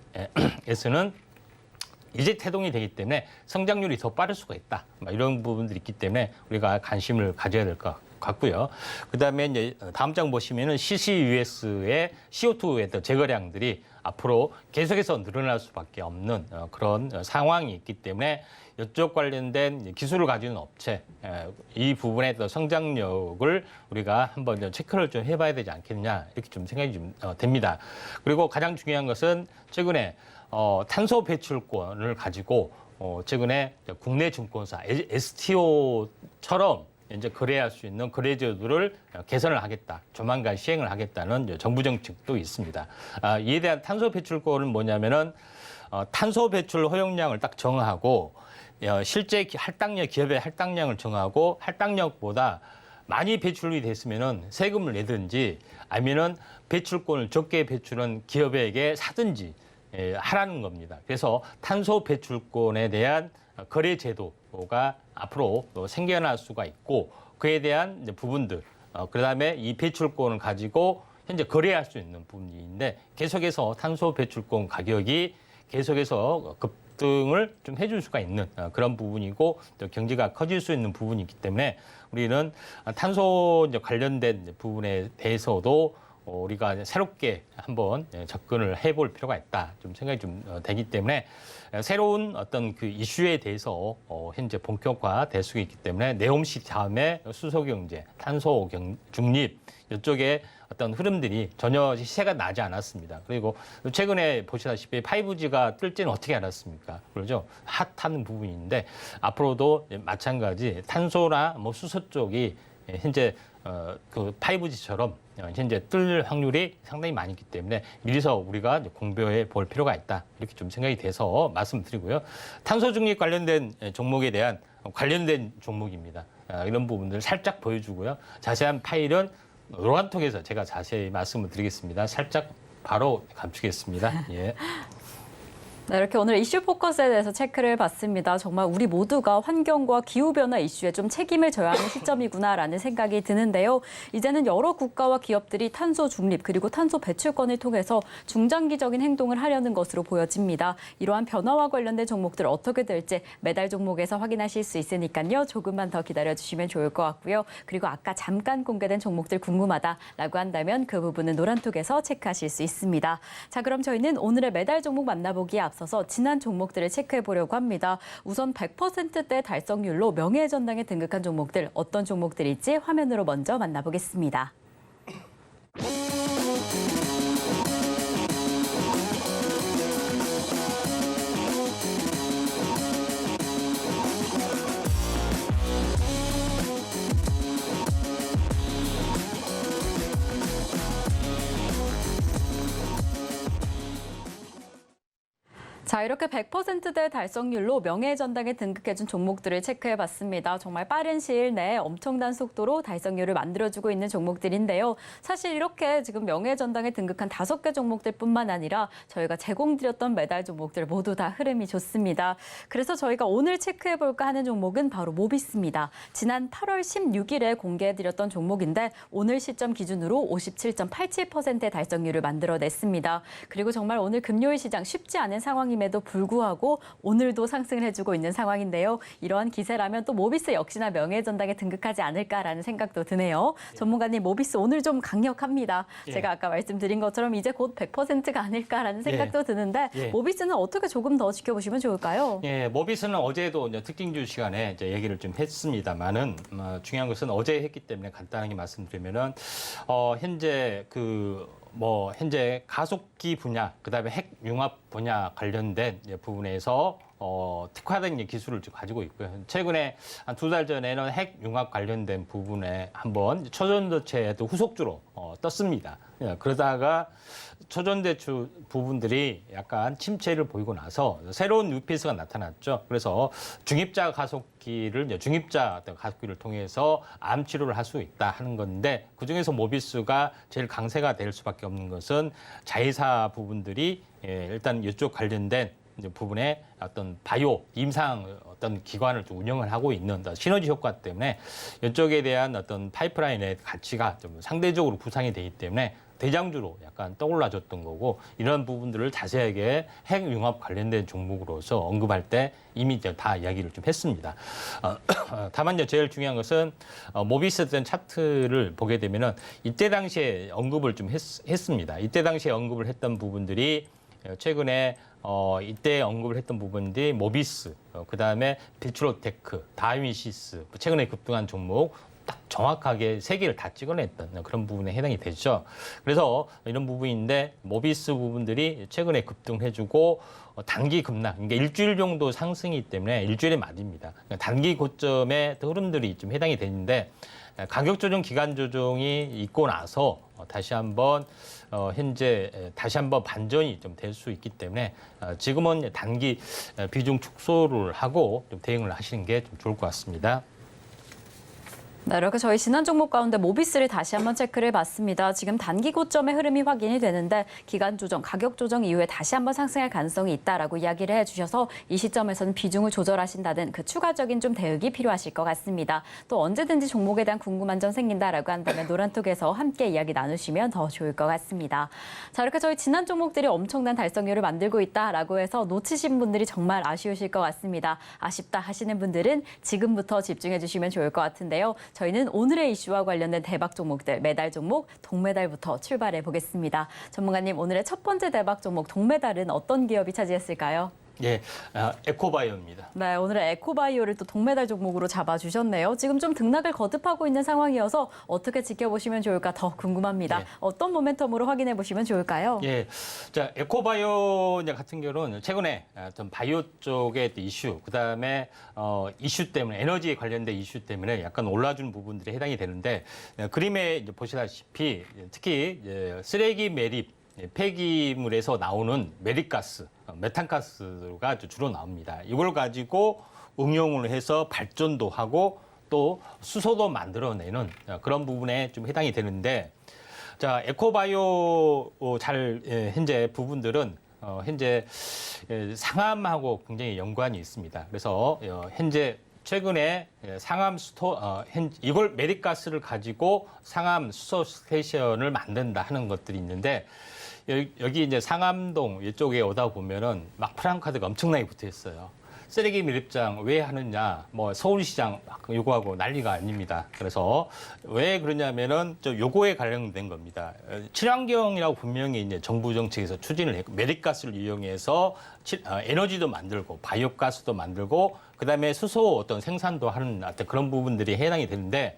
이제 태동이 되기 때문에 성장률이 더 빠를 수가 있다, 이런 부분들이 있기 때문에 우리가 관심을 가져야 될 것 같고요. 그다음에 이제 다음 장 보시면은 CCUS의 CO2의 제거량들이 앞으로 계속해서 늘어날 수밖에 없는 그런 상황이 있기 때문에 이쪽 관련된 기술을 가지는 업체, 이 부분에 또 성장력을 우리가 한번 좀 체크를 좀 해봐야 되지 않겠느냐, 이렇게 좀 생각이 좀 됩니다. 그리고 가장 중요한 것은 최근에 탄소 배출권을 가지고 최근에 국내 증권사 STO처럼 이제 거래할 수 있는 거래제도를 개선을 하겠다, 조만간 시행을 하겠다는 정부 정책도 있습니다. 이에 대한 탄소 배출권은 뭐냐면은 탄소 배출 허용량을 딱 정하고, 실제 할당량, 기업의 할당량을 정하고, 할당량보다 많이 배출이 됐으면은 세금을 내든지, 아니면은 배출권을 적게 배출한 기업에게 사든지 하라는 겁니다. 그래서 탄소 배출권에 대한 거래 제도가 앞으로 생겨날 수가 있고, 그에 대한 부분들, 그다음에 이 배출권을 가지고 현재 거래할 수 있는 부분인데, 계속해서 탄소 배출권 가격이 계속해서 급등을 좀 해줄 수가 있는 그런 부분이고, 또 경제가 커질 수 있는 부분이 있기 때문에 우리는 탄소 관련된 부분에 대해서도 우리가 새롭게 한번 접근을 해볼 필요가 있다, 좀 생각이 좀 되기 때문에 새로운 어떤 그 이슈에 대해서 현재 본격화될 수 있기 때문에 네옴시 다음에 수소 경제, 탄소 중립 이쪽에 어떤 흐름들이 전혀 시세가 나지 않았습니다. 그리고 최근에 보시다시피 5G가 뜰지는 어떻게 알았습니까? 그러죠? 핫한 부분인데 앞으로도 마찬가지 탄소나 뭐 수소 쪽이 현재 그 5G처럼 현재 뜰 확률이 상당히 많이 있기 때문에 미리서 우리가 공부해 볼 필요가 있다, 이렇게 좀 생각이 돼서 말씀드리고요. 탄소 중립 관련된 종목에 대한 관련된 종목입니다. 이런 부분들을 살짝 보여주고요. 자세한 파일은 노란톡에서 제가 자세히 말씀을 드리겠습니다. 살짝 바로 감추겠습니다. 예. 네, 이렇게 오늘 이슈 포커스에 대해서 체크를 봤습니다. 정말 우리 모두가 환경과 기후변화 이슈에 좀 책임을 져야 하는 시점이구나라는 생각이 드는데요. 이제는 여러 국가와 기업들이 탄소 중립 그리고 탄소 배출권을 통해서 중장기적인 행동을 하려는 것으로 보여집니다. 이러한 변화와 관련된 종목들 어떻게 될지 매달 종목에서 확인하실 수 있으니까요. 조금만 더 기다려주시면 좋을 것 같고요. 그리고 아까 잠깐 공개된 종목들 궁금하다라고 한다면 그 부분은 노란톡에서 체크하실 수 있습니다. 자, 그럼 저희는 오늘의 매달 종목 만나보기에 앞서서 지난 종목들을 체크해 보려고 합니다. 우선 100%대 달성률로 명예전당에 등극한 종목들 어떤 종목들일지 화면으로 먼저 만나보겠습니다. 자, 이렇게 100%대 달성률로 명예전당에 등극해준 종목들을 체크해봤습니다. 정말 빠른 시일 내에 엄청난 속도로 달성률을 만들어주고 있는 종목들인데요. 사실 이렇게 지금 명예전당에 등극한 5개 종목들뿐만 아니라 저희가 제공드렸던 메달 종목들 모두 다 흐름이 좋습니다. 그래서 저희가 오늘 체크해볼까 하는 종목은 바로 모비스입니다. 지난 8월 16일에 공개해드렸던 종목인데 오늘 시점 기준으로 57.87%의 달성률을 만들어냈습니다. 그리고 정말 오늘 금요일 시장 쉽지 않은 상황입니다. 임에도 불구하고 오늘도 상승을 해주고 있는 상황인데요. 이러한 기세라면 또 모비스 역시나 명예전당에 등극하지 않을까라는 생각도 드네요. 전문가님, 모비스 오늘 좀 강력합니다. 제가 아까 말씀드린 것처럼 이제 곧 100%가 아닐까라는 생각도 드는데 모비스는 어떻게 조금 더 지켜보시면 좋을까요? 예, 모비스는 어제도 이제 특징주 시간에 이제 얘기를 좀 했습니다만은 중요한 것은 어제 했기 때문에 간단하게 말씀드리면은 현재 현재 가속기 분야, 그다음에 핵 융합 분야 관련된 부분에서 특화된 기술을 가지고 있고요. 최근에 한 2달 전에는 핵 융합 관련된 부분에 한번 초전도체도 후속주로 떴습니다. 그러다가 초전대추 부분들이 약간 침체를 보이고 나서 새로운 뉴페이스가 나타났죠. 그래서 중입자 가속기를 통해서 암 치료를 할 수 있다 하는 건데 그중에서 모비스가 제일 강세가 될 수밖에 없는 것은 자회사 부분들이 일단 이쪽 관련된 부분에 어떤 바이오 임상 어떤 기관을 좀 운영을 하고 있는 시너지 효과 때문에 이쪽에 대한 어떤 파이프라인의 가치가 좀 상대적으로 부상이 되기 때문에 대장주로 약간 떠올라줬던 거고 이런 부분들을 자세하게 핵 융합 관련된 종목으로서 언급할 때 이미 다 이야기를 좀 했습니다. 다만 이제 제일 중요한 것은 모비스 된 차트를 보게 되면은 이때 당시에 언급을 좀 했습니다. 이때 당시에 언급을 했던 부분들이 최근에 이때 언급을 했던 부분들이 모비스, 그다음에 비트로테크, 다이미시스, 최근에 급등한 종목 딱 정확하게 3개를 다 찍어냈던 그런 부분에 해당이 되죠. 그래서 이런 부분인데 모비스 부분들이 최근에 급등해주고 단기 급락, 그러니까 일주일 정도 상승이기 때문에 일주일에 말입니다. 그러니까 단기 고점의 흐름들이 좀 해당이 되는데 가격 조정, 기간 조정이 있고 나서 다시 한번 현재 다시 한번 반전이 좀 될 수 있기 때문에 지금은 단기 비중 축소를 하고 좀 대응을 하시는 게 좀 좋을 것 같습니다. 네, 이렇게 저희 지난 종목 가운데 모비스를 다시 한번 체크를 해봤습니다. 지금 단기 고점의 흐름이 확인이 되는데 기간 조정, 가격 조정 이후에 다시 한번 상승할 가능성이 있다라고 이야기를 해주셔서 이 시점에서는 비중을 조절하신다는 그 추가적인 좀 대응이 필요하실 것 같습니다. 또 언제든지 종목에 대한 궁금한 점 생긴다라고 한다면 노란톡에서 함께 이야기 나누시면 더 좋을 것 같습니다. 자, 이렇게 저희 지난 종목들이 엄청난 달성률을 만들고 있다라고 해서 놓치신 분들이 정말 아쉬우실 것 같습니다. 아쉽다 하시는 분들은 지금부터 집중해 주시면 좋을 것 같은데요. 저희는 오늘의 이슈와 관련된 대박 종목들, 메달 종목, 동메달부터 출발해 보겠습니다. 전문가님, 오늘의 첫 번째 대박 종목 동메달은 어떤 기업이 차지했을까요? 예, 에코바이오입니다. 네, 오늘의 에코바이오를 또 동메달 종목으로 잡아주셨네요. 지금 좀 등락을 거듭하고 있는 상황이어서 어떻게 지켜보시면 좋을까 더 궁금합니다. 어떤 모멘텀으로 확인해 보시면 좋을까요? 예, 자 에코바이오 같은 경우는 최근에 어떤 바이오 쪽의 이슈, 그다음에 이슈 때문에 에너지에 관련된 이슈 때문에 약간 올라준 부분들이 해당이 되는데 그림에 이제 보시다시피 특히 쓰레기 매립 폐기물에서 나오는 매립가스, 메탄가스가 주로 나옵니다. 이걸 가지고 응용을 해서 발전도 하고 또 수소도 만들어내는 그런 부분에 좀 해당이 되는데, 자 에코바이오 현재 부분들은 현재 상암하고 굉장히 연관이 있습니다. 그래서 현재 최근에 상암 이걸 매립가스를 가지고 상암 수소 스테이션을 만든다 하는 것들이 있는데 여기 이제 상암동 이쪽에 오다 보면은 막 프랑카드가 엄청나게 붙어 있어요. 쓰레기 밀입장 왜 하느냐, 뭐 서울시장 요구하고 난리가 아닙니다. 그래서 왜 그러냐면은 요거에 관련된 겁니다. 친환경이라고 분명히 이제 정부 정책에서 추진을 했고 매립가스를 이용해서 에너지도 만들고 바이오가스도 만들고 그다음에 수소 어떤 생산도 하는 그런 부분들이 해당이 되는데.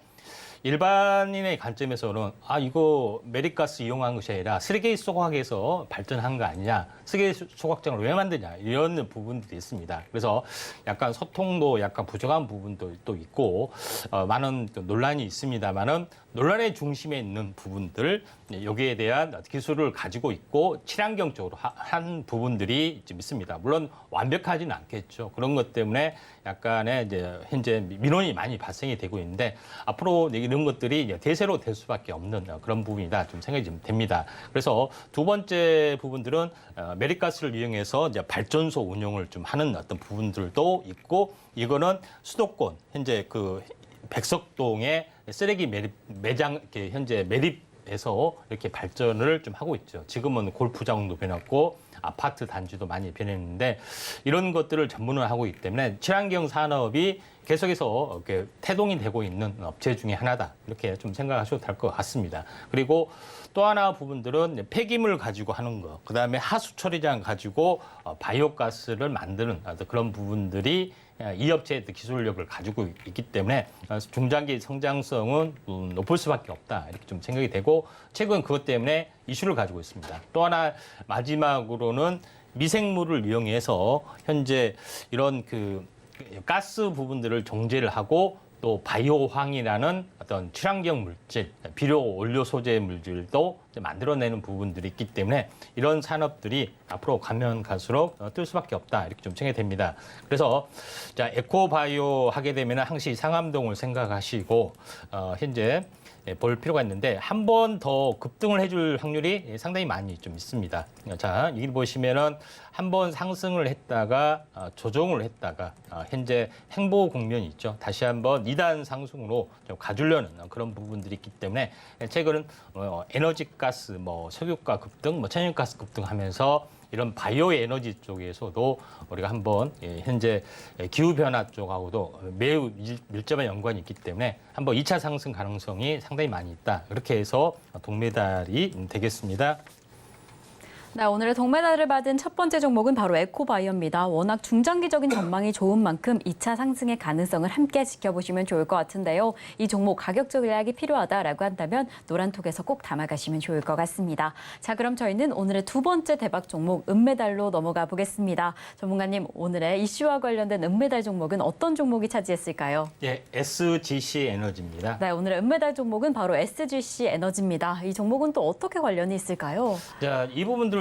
일반인의 관점에서는 이거 매립가스 이용한 것이 아니라 쓰레기 소각에서 발전한 거 아니냐, 쓰레기 소각장을 왜 만드냐 이런 부분들이 있습니다. 그래서 약간 소통도 약간 부족한 부분도 또 있고 많은 또 논란이 있습니다만은 논란의 중심에 있는 부분들, 여기에 대한 기술을 가지고 있고 친환경 쪽으로 한 부분들이 좀 있습니다. 물론 완벽하지는 않겠죠. 그런 것 때문에 약간의 이제 현재 민원이 많이 발생이 되고 있는데 앞으로 이런 것들이 이제 대세로 될 수밖에 없는 그런 부분이다 좀 생각이 좀 됩니다. 그래서 두 번째 부분들은 메리가스를 이용해서 이제 발전소 운영을 좀 하는 어떤 부분들도 있고, 이거는 수도권 현재 그 백석동의 쓰레기 매장 이렇게 현재 매립해서 이렇게 발전을 좀 하고 있죠. 지금은 골프장도 변했고 아파트 단지도 많이 변했는데 이런 것들을 전문을 하고 있기 때문에 친환경 산업이 계속해서 이렇게 태동이 되고 있는 업체 중에 하나다, 이렇게 좀 생각하셔도 될 것 같습니다. 그리고 또 하나 부분들은 폐기물 가지고 하는 거, 그다음에 하수 처리장 가지고 바이오가스를 만드는 그런 부분들이 이 업체의 기술력을 가지고 있기 때문에 중장기 성장성은 높을 수밖에 없다, 이렇게 좀 생각이 되고, 최근 그것 때문에 이슈를 가지고 있습니다. 또 하나 마지막으로는 미생물을 이용해서 현재 이런 그 가스 부분들을 정제를 하고 또 바이오황이라는 어떤 친환경 물질, 비료 원료 소재 물질도 만들어내는 부분들이 있기 때문에 이런 산업들이 앞으로 가면 갈수록 뜰 수밖에 없다, 이렇게 좀 생각이 됩니다. 그래서 자, 에코바이오 하게 되면 항시 상암동을 생각하시고 현재 볼 필요가 있는데 한 번 더 급등을 해줄 확률이 상당히 많이 좀 있습니다. 자, 여기 보시면은 한 번 상승을 했다가 조정을 했다가 현재 행보 국면이 있죠. 다시 한번 2단 상승으로 좀 가주려는 그런 부분들이 있기 때문에 최근은 에너지 가스, 석유가 급등, 천연가스 급등하면서 이런 바이오 에너지 쪽에서도 우리가 한번 현재 기후변화 쪽하고도 매우 밀접한 연관이 있기 때문에 한번 2차 상승 가능성이 상당히 많이 있다. 그렇게 해서 동메달이 되겠습니다. 네, 오늘의 동메달을 받은 첫 번째 종목은 바로 에코바이오입니다. 워낙 중장기적인 전망이 좋은 만큼 2차 상승의 가능성을 함께 지켜보시면 좋을 것 같은데요. 이 종목 가격 전략이 필요하다라고 한다면 노란톡에서 꼭 담아가시면 좋을 것 같습니다. 자, 그럼 저희는 오늘의 두 번째 대박 종목 은메달로 넘어가 보겠습니다. 전문가님, 오늘의 이슈와 관련된 은메달 종목은 어떤 종목이 차지했을까요? 예, SGC 에너지입니다. 네, 오늘의 은메달 종목은 바로 SGC 에너지입니다. 이 종목은 또 어떻게 관련이 있을까요? 자, 이 부분들도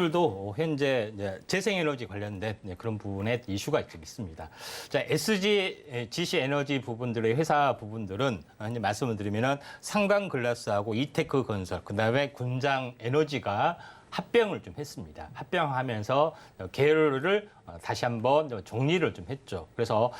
현재 재생에너지 관련된 그런 부분에 이슈가 좀 있습니다. 자, SGC 에너지 부분들의 회사 부분들은 이제 말씀을 드리면은 상광글라스하고 이테크 건설, 그다음에 군장 에너지가 합병을 좀 했습니다. 합병하면서 계열을 다시 한번 정리를 좀 했죠. 그래서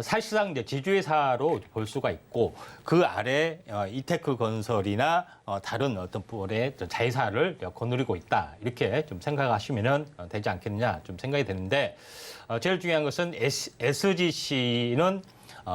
사실상 이제 지주회사로 볼 수가 있고, 그 아래 이테크 건설이나 다른 어떤 부분의 자회사를 거느리고 있다, 이렇게 좀 생각하시면 되지 않겠느냐 좀 생각이 되는데, 제일 중요한 것은 SGC는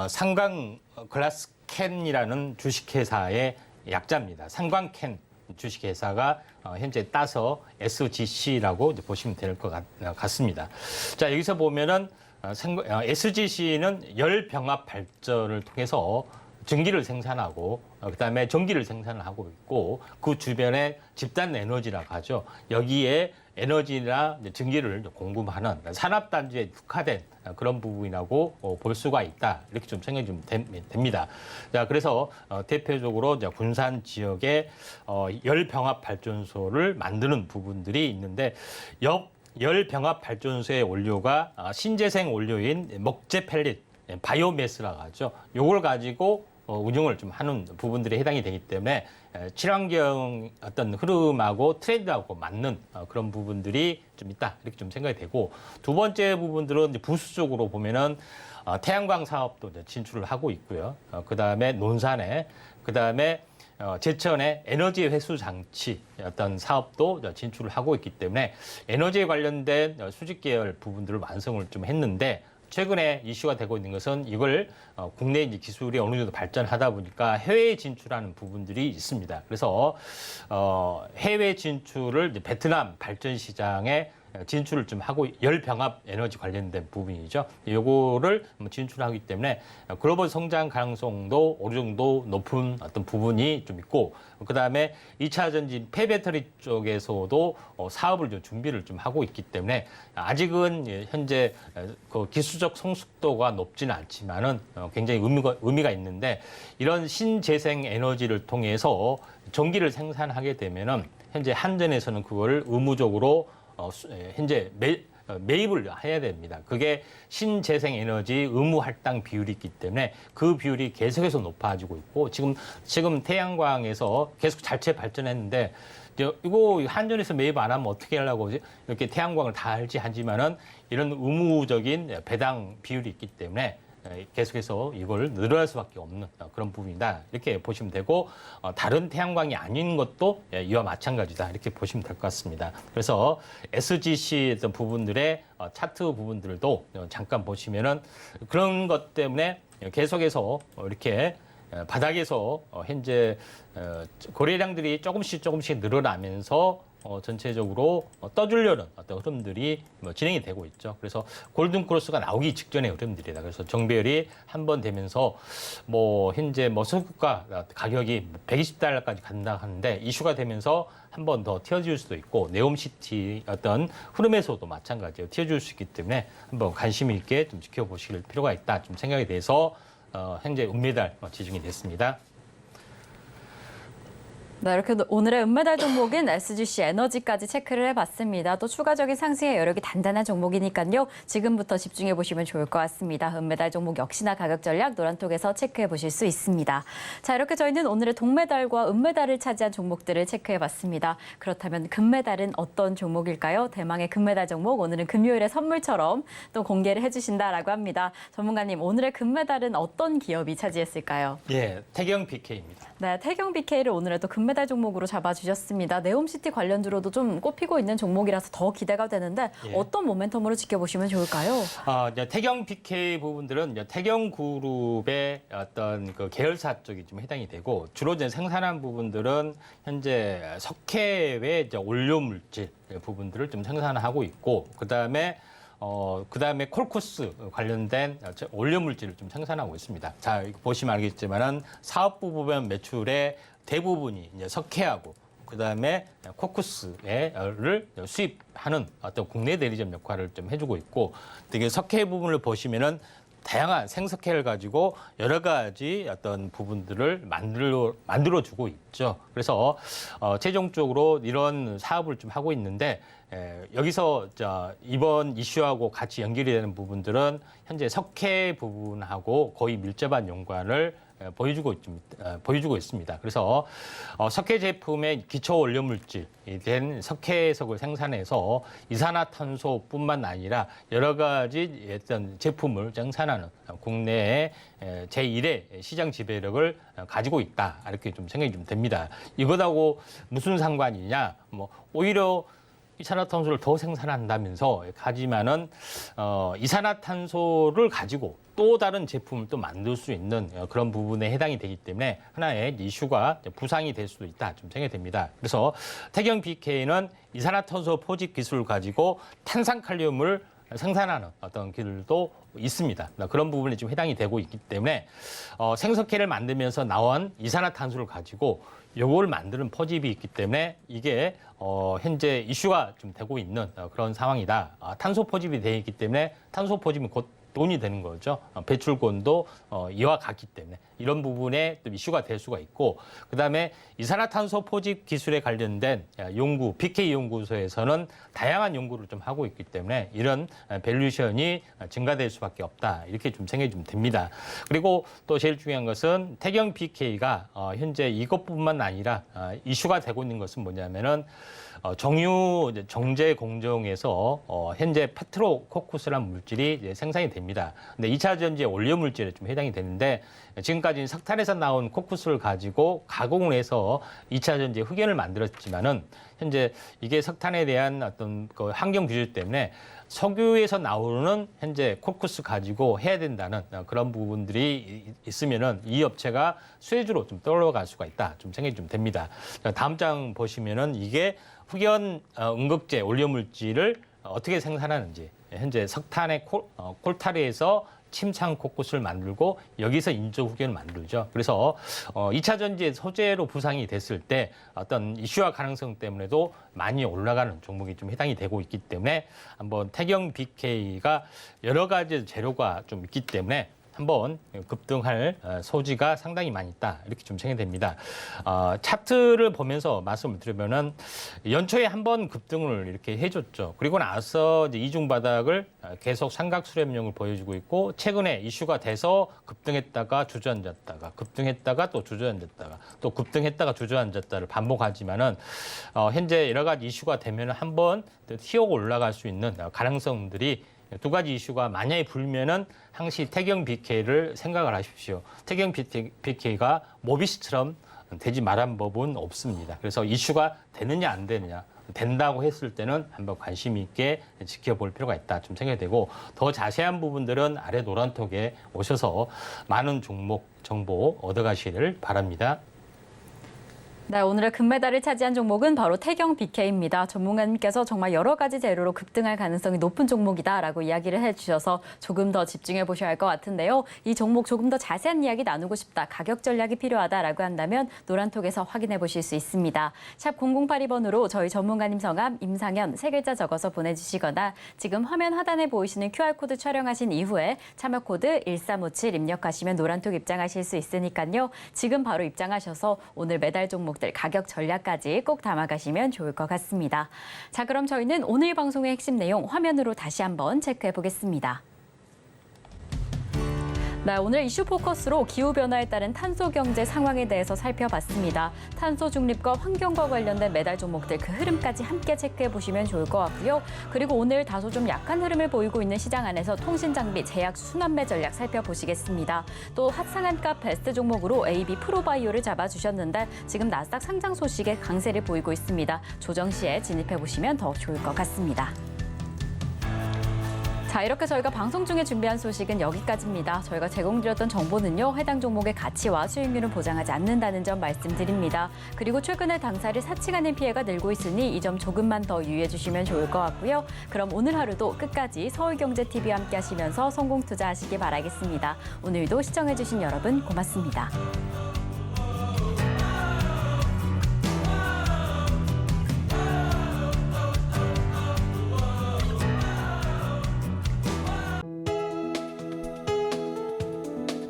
상광 글라스 캔이라는 주식회사의 약자입니다. 상광캔 주식회사가 현재 따서 SGC라고 보시면 될 것 같습니다. 자, 여기서 보면은 SGC는 열병합 발전을 통해서 전기를 생산하고 그다음에 전기를 생산을 하고 있고, 그 주변에 집단 에너지라고 하죠. 여기에 에너지나 전기를 공급하는 산업단지에 특화된 그런 부분이라고 볼 수가 있다, 이렇게 좀 생각이 좀 됩니다. 자, 그래서 대표적으로 군산 지역에 열병합 발전소를 만드는 부분들이 있는데, 열병합 발전소의 원료가 신재생 원료인 먹재 펠릿, 바이오매스라고 하죠. 요걸 가지고 운영을 좀 하는 부분들이 해당이 되기 때문에 친환경 어떤 흐름하고 트렌드하고 맞는 그런 부분들이 좀 있다, 이렇게 좀 생각이 되고, 두 번째 부분들은 이제 부수 쪽으로 보면은 태양광 사업도 이제 진출을 하고 있고요. 그 다음에 논산에, 그 다음에 제천의 에너지 회수 장치 어떤 사업도 진출을 하고 있기 때문에 에너지에 관련된 수직 계열 부분들을 완성을 좀 했는데, 최근에 이슈가 되고 있는 것은 이걸 국내 이제 기술이 어느 정도 발전하다 보니까 해외에 진출하는 부분들이 있습니다. 그래서 해외 진출을 이제 베트남 발전 시장에 진출을 좀 하고 열병합 에너지 관련된 부분이죠. 요거를 진출하기 때문에 글로벌 성장 가능성도 어느 정도 높은 어떤 부분이 좀 있고, 그다음에 2차 전지 폐배터리 쪽에서도 사업을 좀 준비를 좀 하고 있기 때문에 아직은 현재 그 기술적 성숙도가 높지는 않지만은 굉장히 의미가 있는데, 이런 신재생 에너지를 통해서 전기를 생산하게 되면은 현재 한전에서는 그거를 의무적으로 현재 매입을 해야 됩니다. 그게 신재생 에너지 의무 할당 비율이 있기 때문에 그 비율이 계속해서 높아지고 있고, 지금 태양광에서 계속 자체 발전했는데, 이거 한전에서 매입 안 하면 어떻게 하려고 이렇게 태양광을 다 할지 하지만은 이런 의무적인 배당 비율이 있기 때문에 계속해서 이걸 늘어날 수밖에 없는 그런 부분이다, 이렇게 보시면 되고, 다른 태양광이 아닌 것도 이와 마찬가지다, 이렇게 보시면 될 것 같습니다. 그래서 SGC 어떤 부분들의 차트 부분들도 잠깐 보시면은 그런 것 때문에 계속해서 이렇게 바닥에서 현재 거래량들이 조금씩 늘어나면서 전체적으로 떠주려는 어떤 흐름들이 진행이 되고 있죠. 그래서 골든크로스가 나오기 직전의 흐름들이다. 그래서 정배열이 한번 되면서 현재 석유가 가격이 120달러까지 간다 하는데, 이슈가 되면서 한 번 더 튀어줄 수도 있고, 네옴시티 어떤 흐름에서도 마찬가지예요. 튀어줄 수 있기 때문에 한번 관심 있게 좀 지켜보실 필요가 있다, 좀 생각이 돼서 현재 은메달 지정이 됐습니다. 네, 이렇게 오늘의 은메달 종목인 SGC 에너지까지 체크를 해봤습니다. 또 추가적인 상승의 여력이 단단한 종목이니까요. 지금부터 집중해 보시면 좋을 것 같습니다. 은메달 종목 역시나 가격 전략 노란톡에서 체크해 보실 수 있습니다. 자, 이렇게 저희는 오늘의 동메달과 은메달을 차지한 종목들을 체크해봤습니다. 그렇다면 금메달은 어떤 종목일까요? 대망의 금메달 종목, 오늘은 금요일에 선물처럼 또 공개를 해주신다라고 합니다. 전문가님, 오늘의 금메달은 어떤 기업이 차지했을까요? 예, 태경 BK입니다. 네, 태경 BK를 오늘에도 금메달 종목으로 잡아주셨습니다. 네옴시티 관련주로도 좀 꼽히고 있는 종목이라서 더 기대가 되는데, 예. 어떤 모멘텀으로 지켜보시면 좋을까요? 태경 BK 부분들은 태경 그룹의 어떤 그 계열사 쪽이 좀 해당이 되고, 주로 이제 생산한 부분들은 현재 석회의 원료 물질 부분들을 좀 생산하고 있고, 그다음에 콜쿠스 관련된 원료 물질을 좀 생산하고 있습니다. 자, 이거 보시면 알겠지만은 사업부 부분 매출의 대부분이 이제 석회하고 그다음에 콜쿠스를 수입하는 어떤 국내 대리점 역할을 좀 해주고 있고, 되게 석회 부분을 보시면은 다양한 생석회를 가지고 여러 가지 어떤 부분들을 만들어주고 있죠. 그래서 최종적으로 이런 사업을 좀 하고 있는데, 여기서 이번 이슈하고 같이 연결이 되는 부분들은 현재 석회 부분하고 거의 밀접한 연관을 보여주고 있습니다. 그래서 석회 제품의 기초 원료 물질이 된 석회석을 생산해서 이산화탄소뿐만 아니라 여러 가지 어떤 제품을 생산하는 국내의 제1의 시장 지배력을 가지고 있다, 이렇게 좀 생각이 좀 됩니다. 이것하고 무슨 상관이냐? 오히려 이산화탄소를 더 생산한다면서, 하지만은 이산화탄소를 가지고 또 다른 제품을 또 만들 수 있는 그런 부분에 해당이 되기 때문에 하나의 이슈가 부상이 될 수도 있다, 좀 생각이 됩니다. 그래서 태경 BK는 이산화탄소 포집 기술을 가지고 탄산칼륨을 생산하는 어떤 길도 있습니다. 그런 부분이 좀 해당이 되고 있기 때문에 생석회를 만들면서 나온 이산화탄소를 가지고 요걸 만드는 포집이 있기 때문에 이게 현재 이슈가 좀 되고 있는 그런 상황이다. 탄소 포집이 되어 있기 때문에 탄소 포집은 곧 돈이 되는 거죠. 배출권도 이와 같기 때문에 이런 부분에 또 이슈가 될 수가 있고, 그다음에 이산화탄소 포집 기술에 관련된 연구, BK 연구소에서는 다양한 연구를 좀 하고 있기 때문에 이런 밸류션이 증가될 수밖에 없다, 이렇게 좀 생각이 좀 됩니다. 그리고 또 제일 중요한 것은 태경 BK가 현재 이것뿐만 아니라 이슈가 되고 있는 것은 뭐냐면은 정유 정제 공정에서 현재 페트로코쿠스라는 물질이 생산이 됩니다. 근데 2차 전지의 원료 물질에 좀 해당이 되는데, 지금까지는 석탄에서 나온 코쿠스를 가지고 가공을 해서 2차 전지의 흑연을 만들었지만은 현재 이게 석탄에 대한 어떤 그 환경 규제 때문에 석유에서 나오는 현재 코쿠스 가지고 해야 된다는 그런 부분들이 있으면은 이 업체가 수혜주로 좀 떨어갈 수가 있다, 좀 생각이 좀 됩니다. 다음 장 보시면은 이게 흑연 응급제 원료 물질을 어떻게 생산하는지, 현재 석탄의 콜타리에서 침창 곳곳을 만들고 여기서 인조 후견을 만들죠. 그래서 2차 전지의 소재로 부상이 됐을 때 어떤 이슈화 가능성 때문에도 많이 올라가는 종목이 좀 해당이 되고 있기 때문에 한번 태경 BK가 여러 가지 재료가 좀 있기 때문에 한번 급등할 소지가 상당히 많이 있다. 이렇게 좀 생각됩니다. 차트를 보면서 말씀을 드리면은 연초에 한번 급등을 이렇게 해줬죠. 그리고 나서 이제 이중 바닥을 계속 삼각 수렴형을 보여주고 있고 최근에 이슈가 돼서 급등했다가 주저앉았다가 급등했다가 또 주저앉았다가 또 급등했다가 주저앉았다를 반복하지만은 현재 여러 가지 이슈가 되면 한번 튀어 올라갈 수 있는 가능성들이 두 가지 이슈가 만약에 불면은 항시 태경 BK를 생각을 하십시오. 태경 BK가 모비스처럼 되지 말한 법은 없습니다. 그래서 이슈가 되느냐 안 되느냐 된다고 했을 때는 한번 관심 있게 지켜볼 필요가 있다 좀 생각이 되고 더 자세한 부분들은 아래 노란톡에 오셔서 많은 종목 정보 얻어가시기를 바랍니다. 네, 오늘의 금메달을 차지한 종목은 바로 태경 BK입니다. 전문가님께서 정말 여러 가지 재료로 급등할 가능성이 높은 종목이다라고 이야기를 해주셔서 조금 더 집중해 보셔야 할 것 같은데요. 이 종목 조금 더 자세한 이야기 나누고 싶다, 가격 전략이 필요하다라고 한다면 노란톡에서 확인해 보실 수 있습니다. 샵 0082번으로 저희 전문가님 성함 임상현 3글자 적어서 보내주시거나 지금 화면 하단에 보이시는 QR코드 촬영하신 이후에 참여코드 1357 입력하시면 노란톡 입장하실 수 있으니까요. 지금 바로 입장하셔서 오늘 메달 종목 가격 전략까지 꼭 담아가시면 좋을 것 같습니다. 자, 그럼 저희는 오늘 방송의 핵심 내용 화면으로 다시 한번 체크해 보겠습니다. 네, 오늘 이슈 포커스로 기후변화에 따른 탄소 경제 상황에 대해서 살펴봤습니다. 탄소 중립과 환경과 관련된 메달 종목들 그 흐름까지 함께 체크해 보시면 좋을 것 같고요. 그리고 오늘 다소 좀 약한 흐름을 보이고 있는 시장 안에서 통신장비, 제약, 순환매 전략 살펴보시겠습니다. 또 핫상한가 베스트 종목으로 AB 프로바이오를 잡아주셨는데 지금 나스닥 상장 소식에 강세를 보이고 있습니다. 조정 시에 진입해 보시면 더 좋을 것 같습니다. 자, 이렇게 저희가 방송 중에 준비한 소식은 여기까지입니다. 저희가 제공드렸던 정보는요, 해당 종목의 가치와 수익률은 보장하지 않는다는 점 말씀드립니다. 그리고 최근에 당사를 사칭하는 피해가 늘고 있으니 이 점 조금만 더 유의해 주시면 좋을 것 같고요. 그럼 오늘 하루도 끝까지 서울경제TV와 함께 하시면서 성공 투자하시기 바라겠습니다. 오늘도 시청해 주신 여러분 고맙습니다.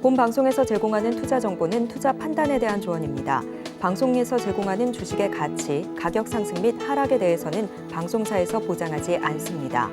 본 방송에서 제공하는 투자 정보는 투자 판단에 대한 조언입니다. 방송에서 제공하는 주식의 가치, 가격 상승 및 하락에 대해서는 방송사에서 보장하지 않습니다.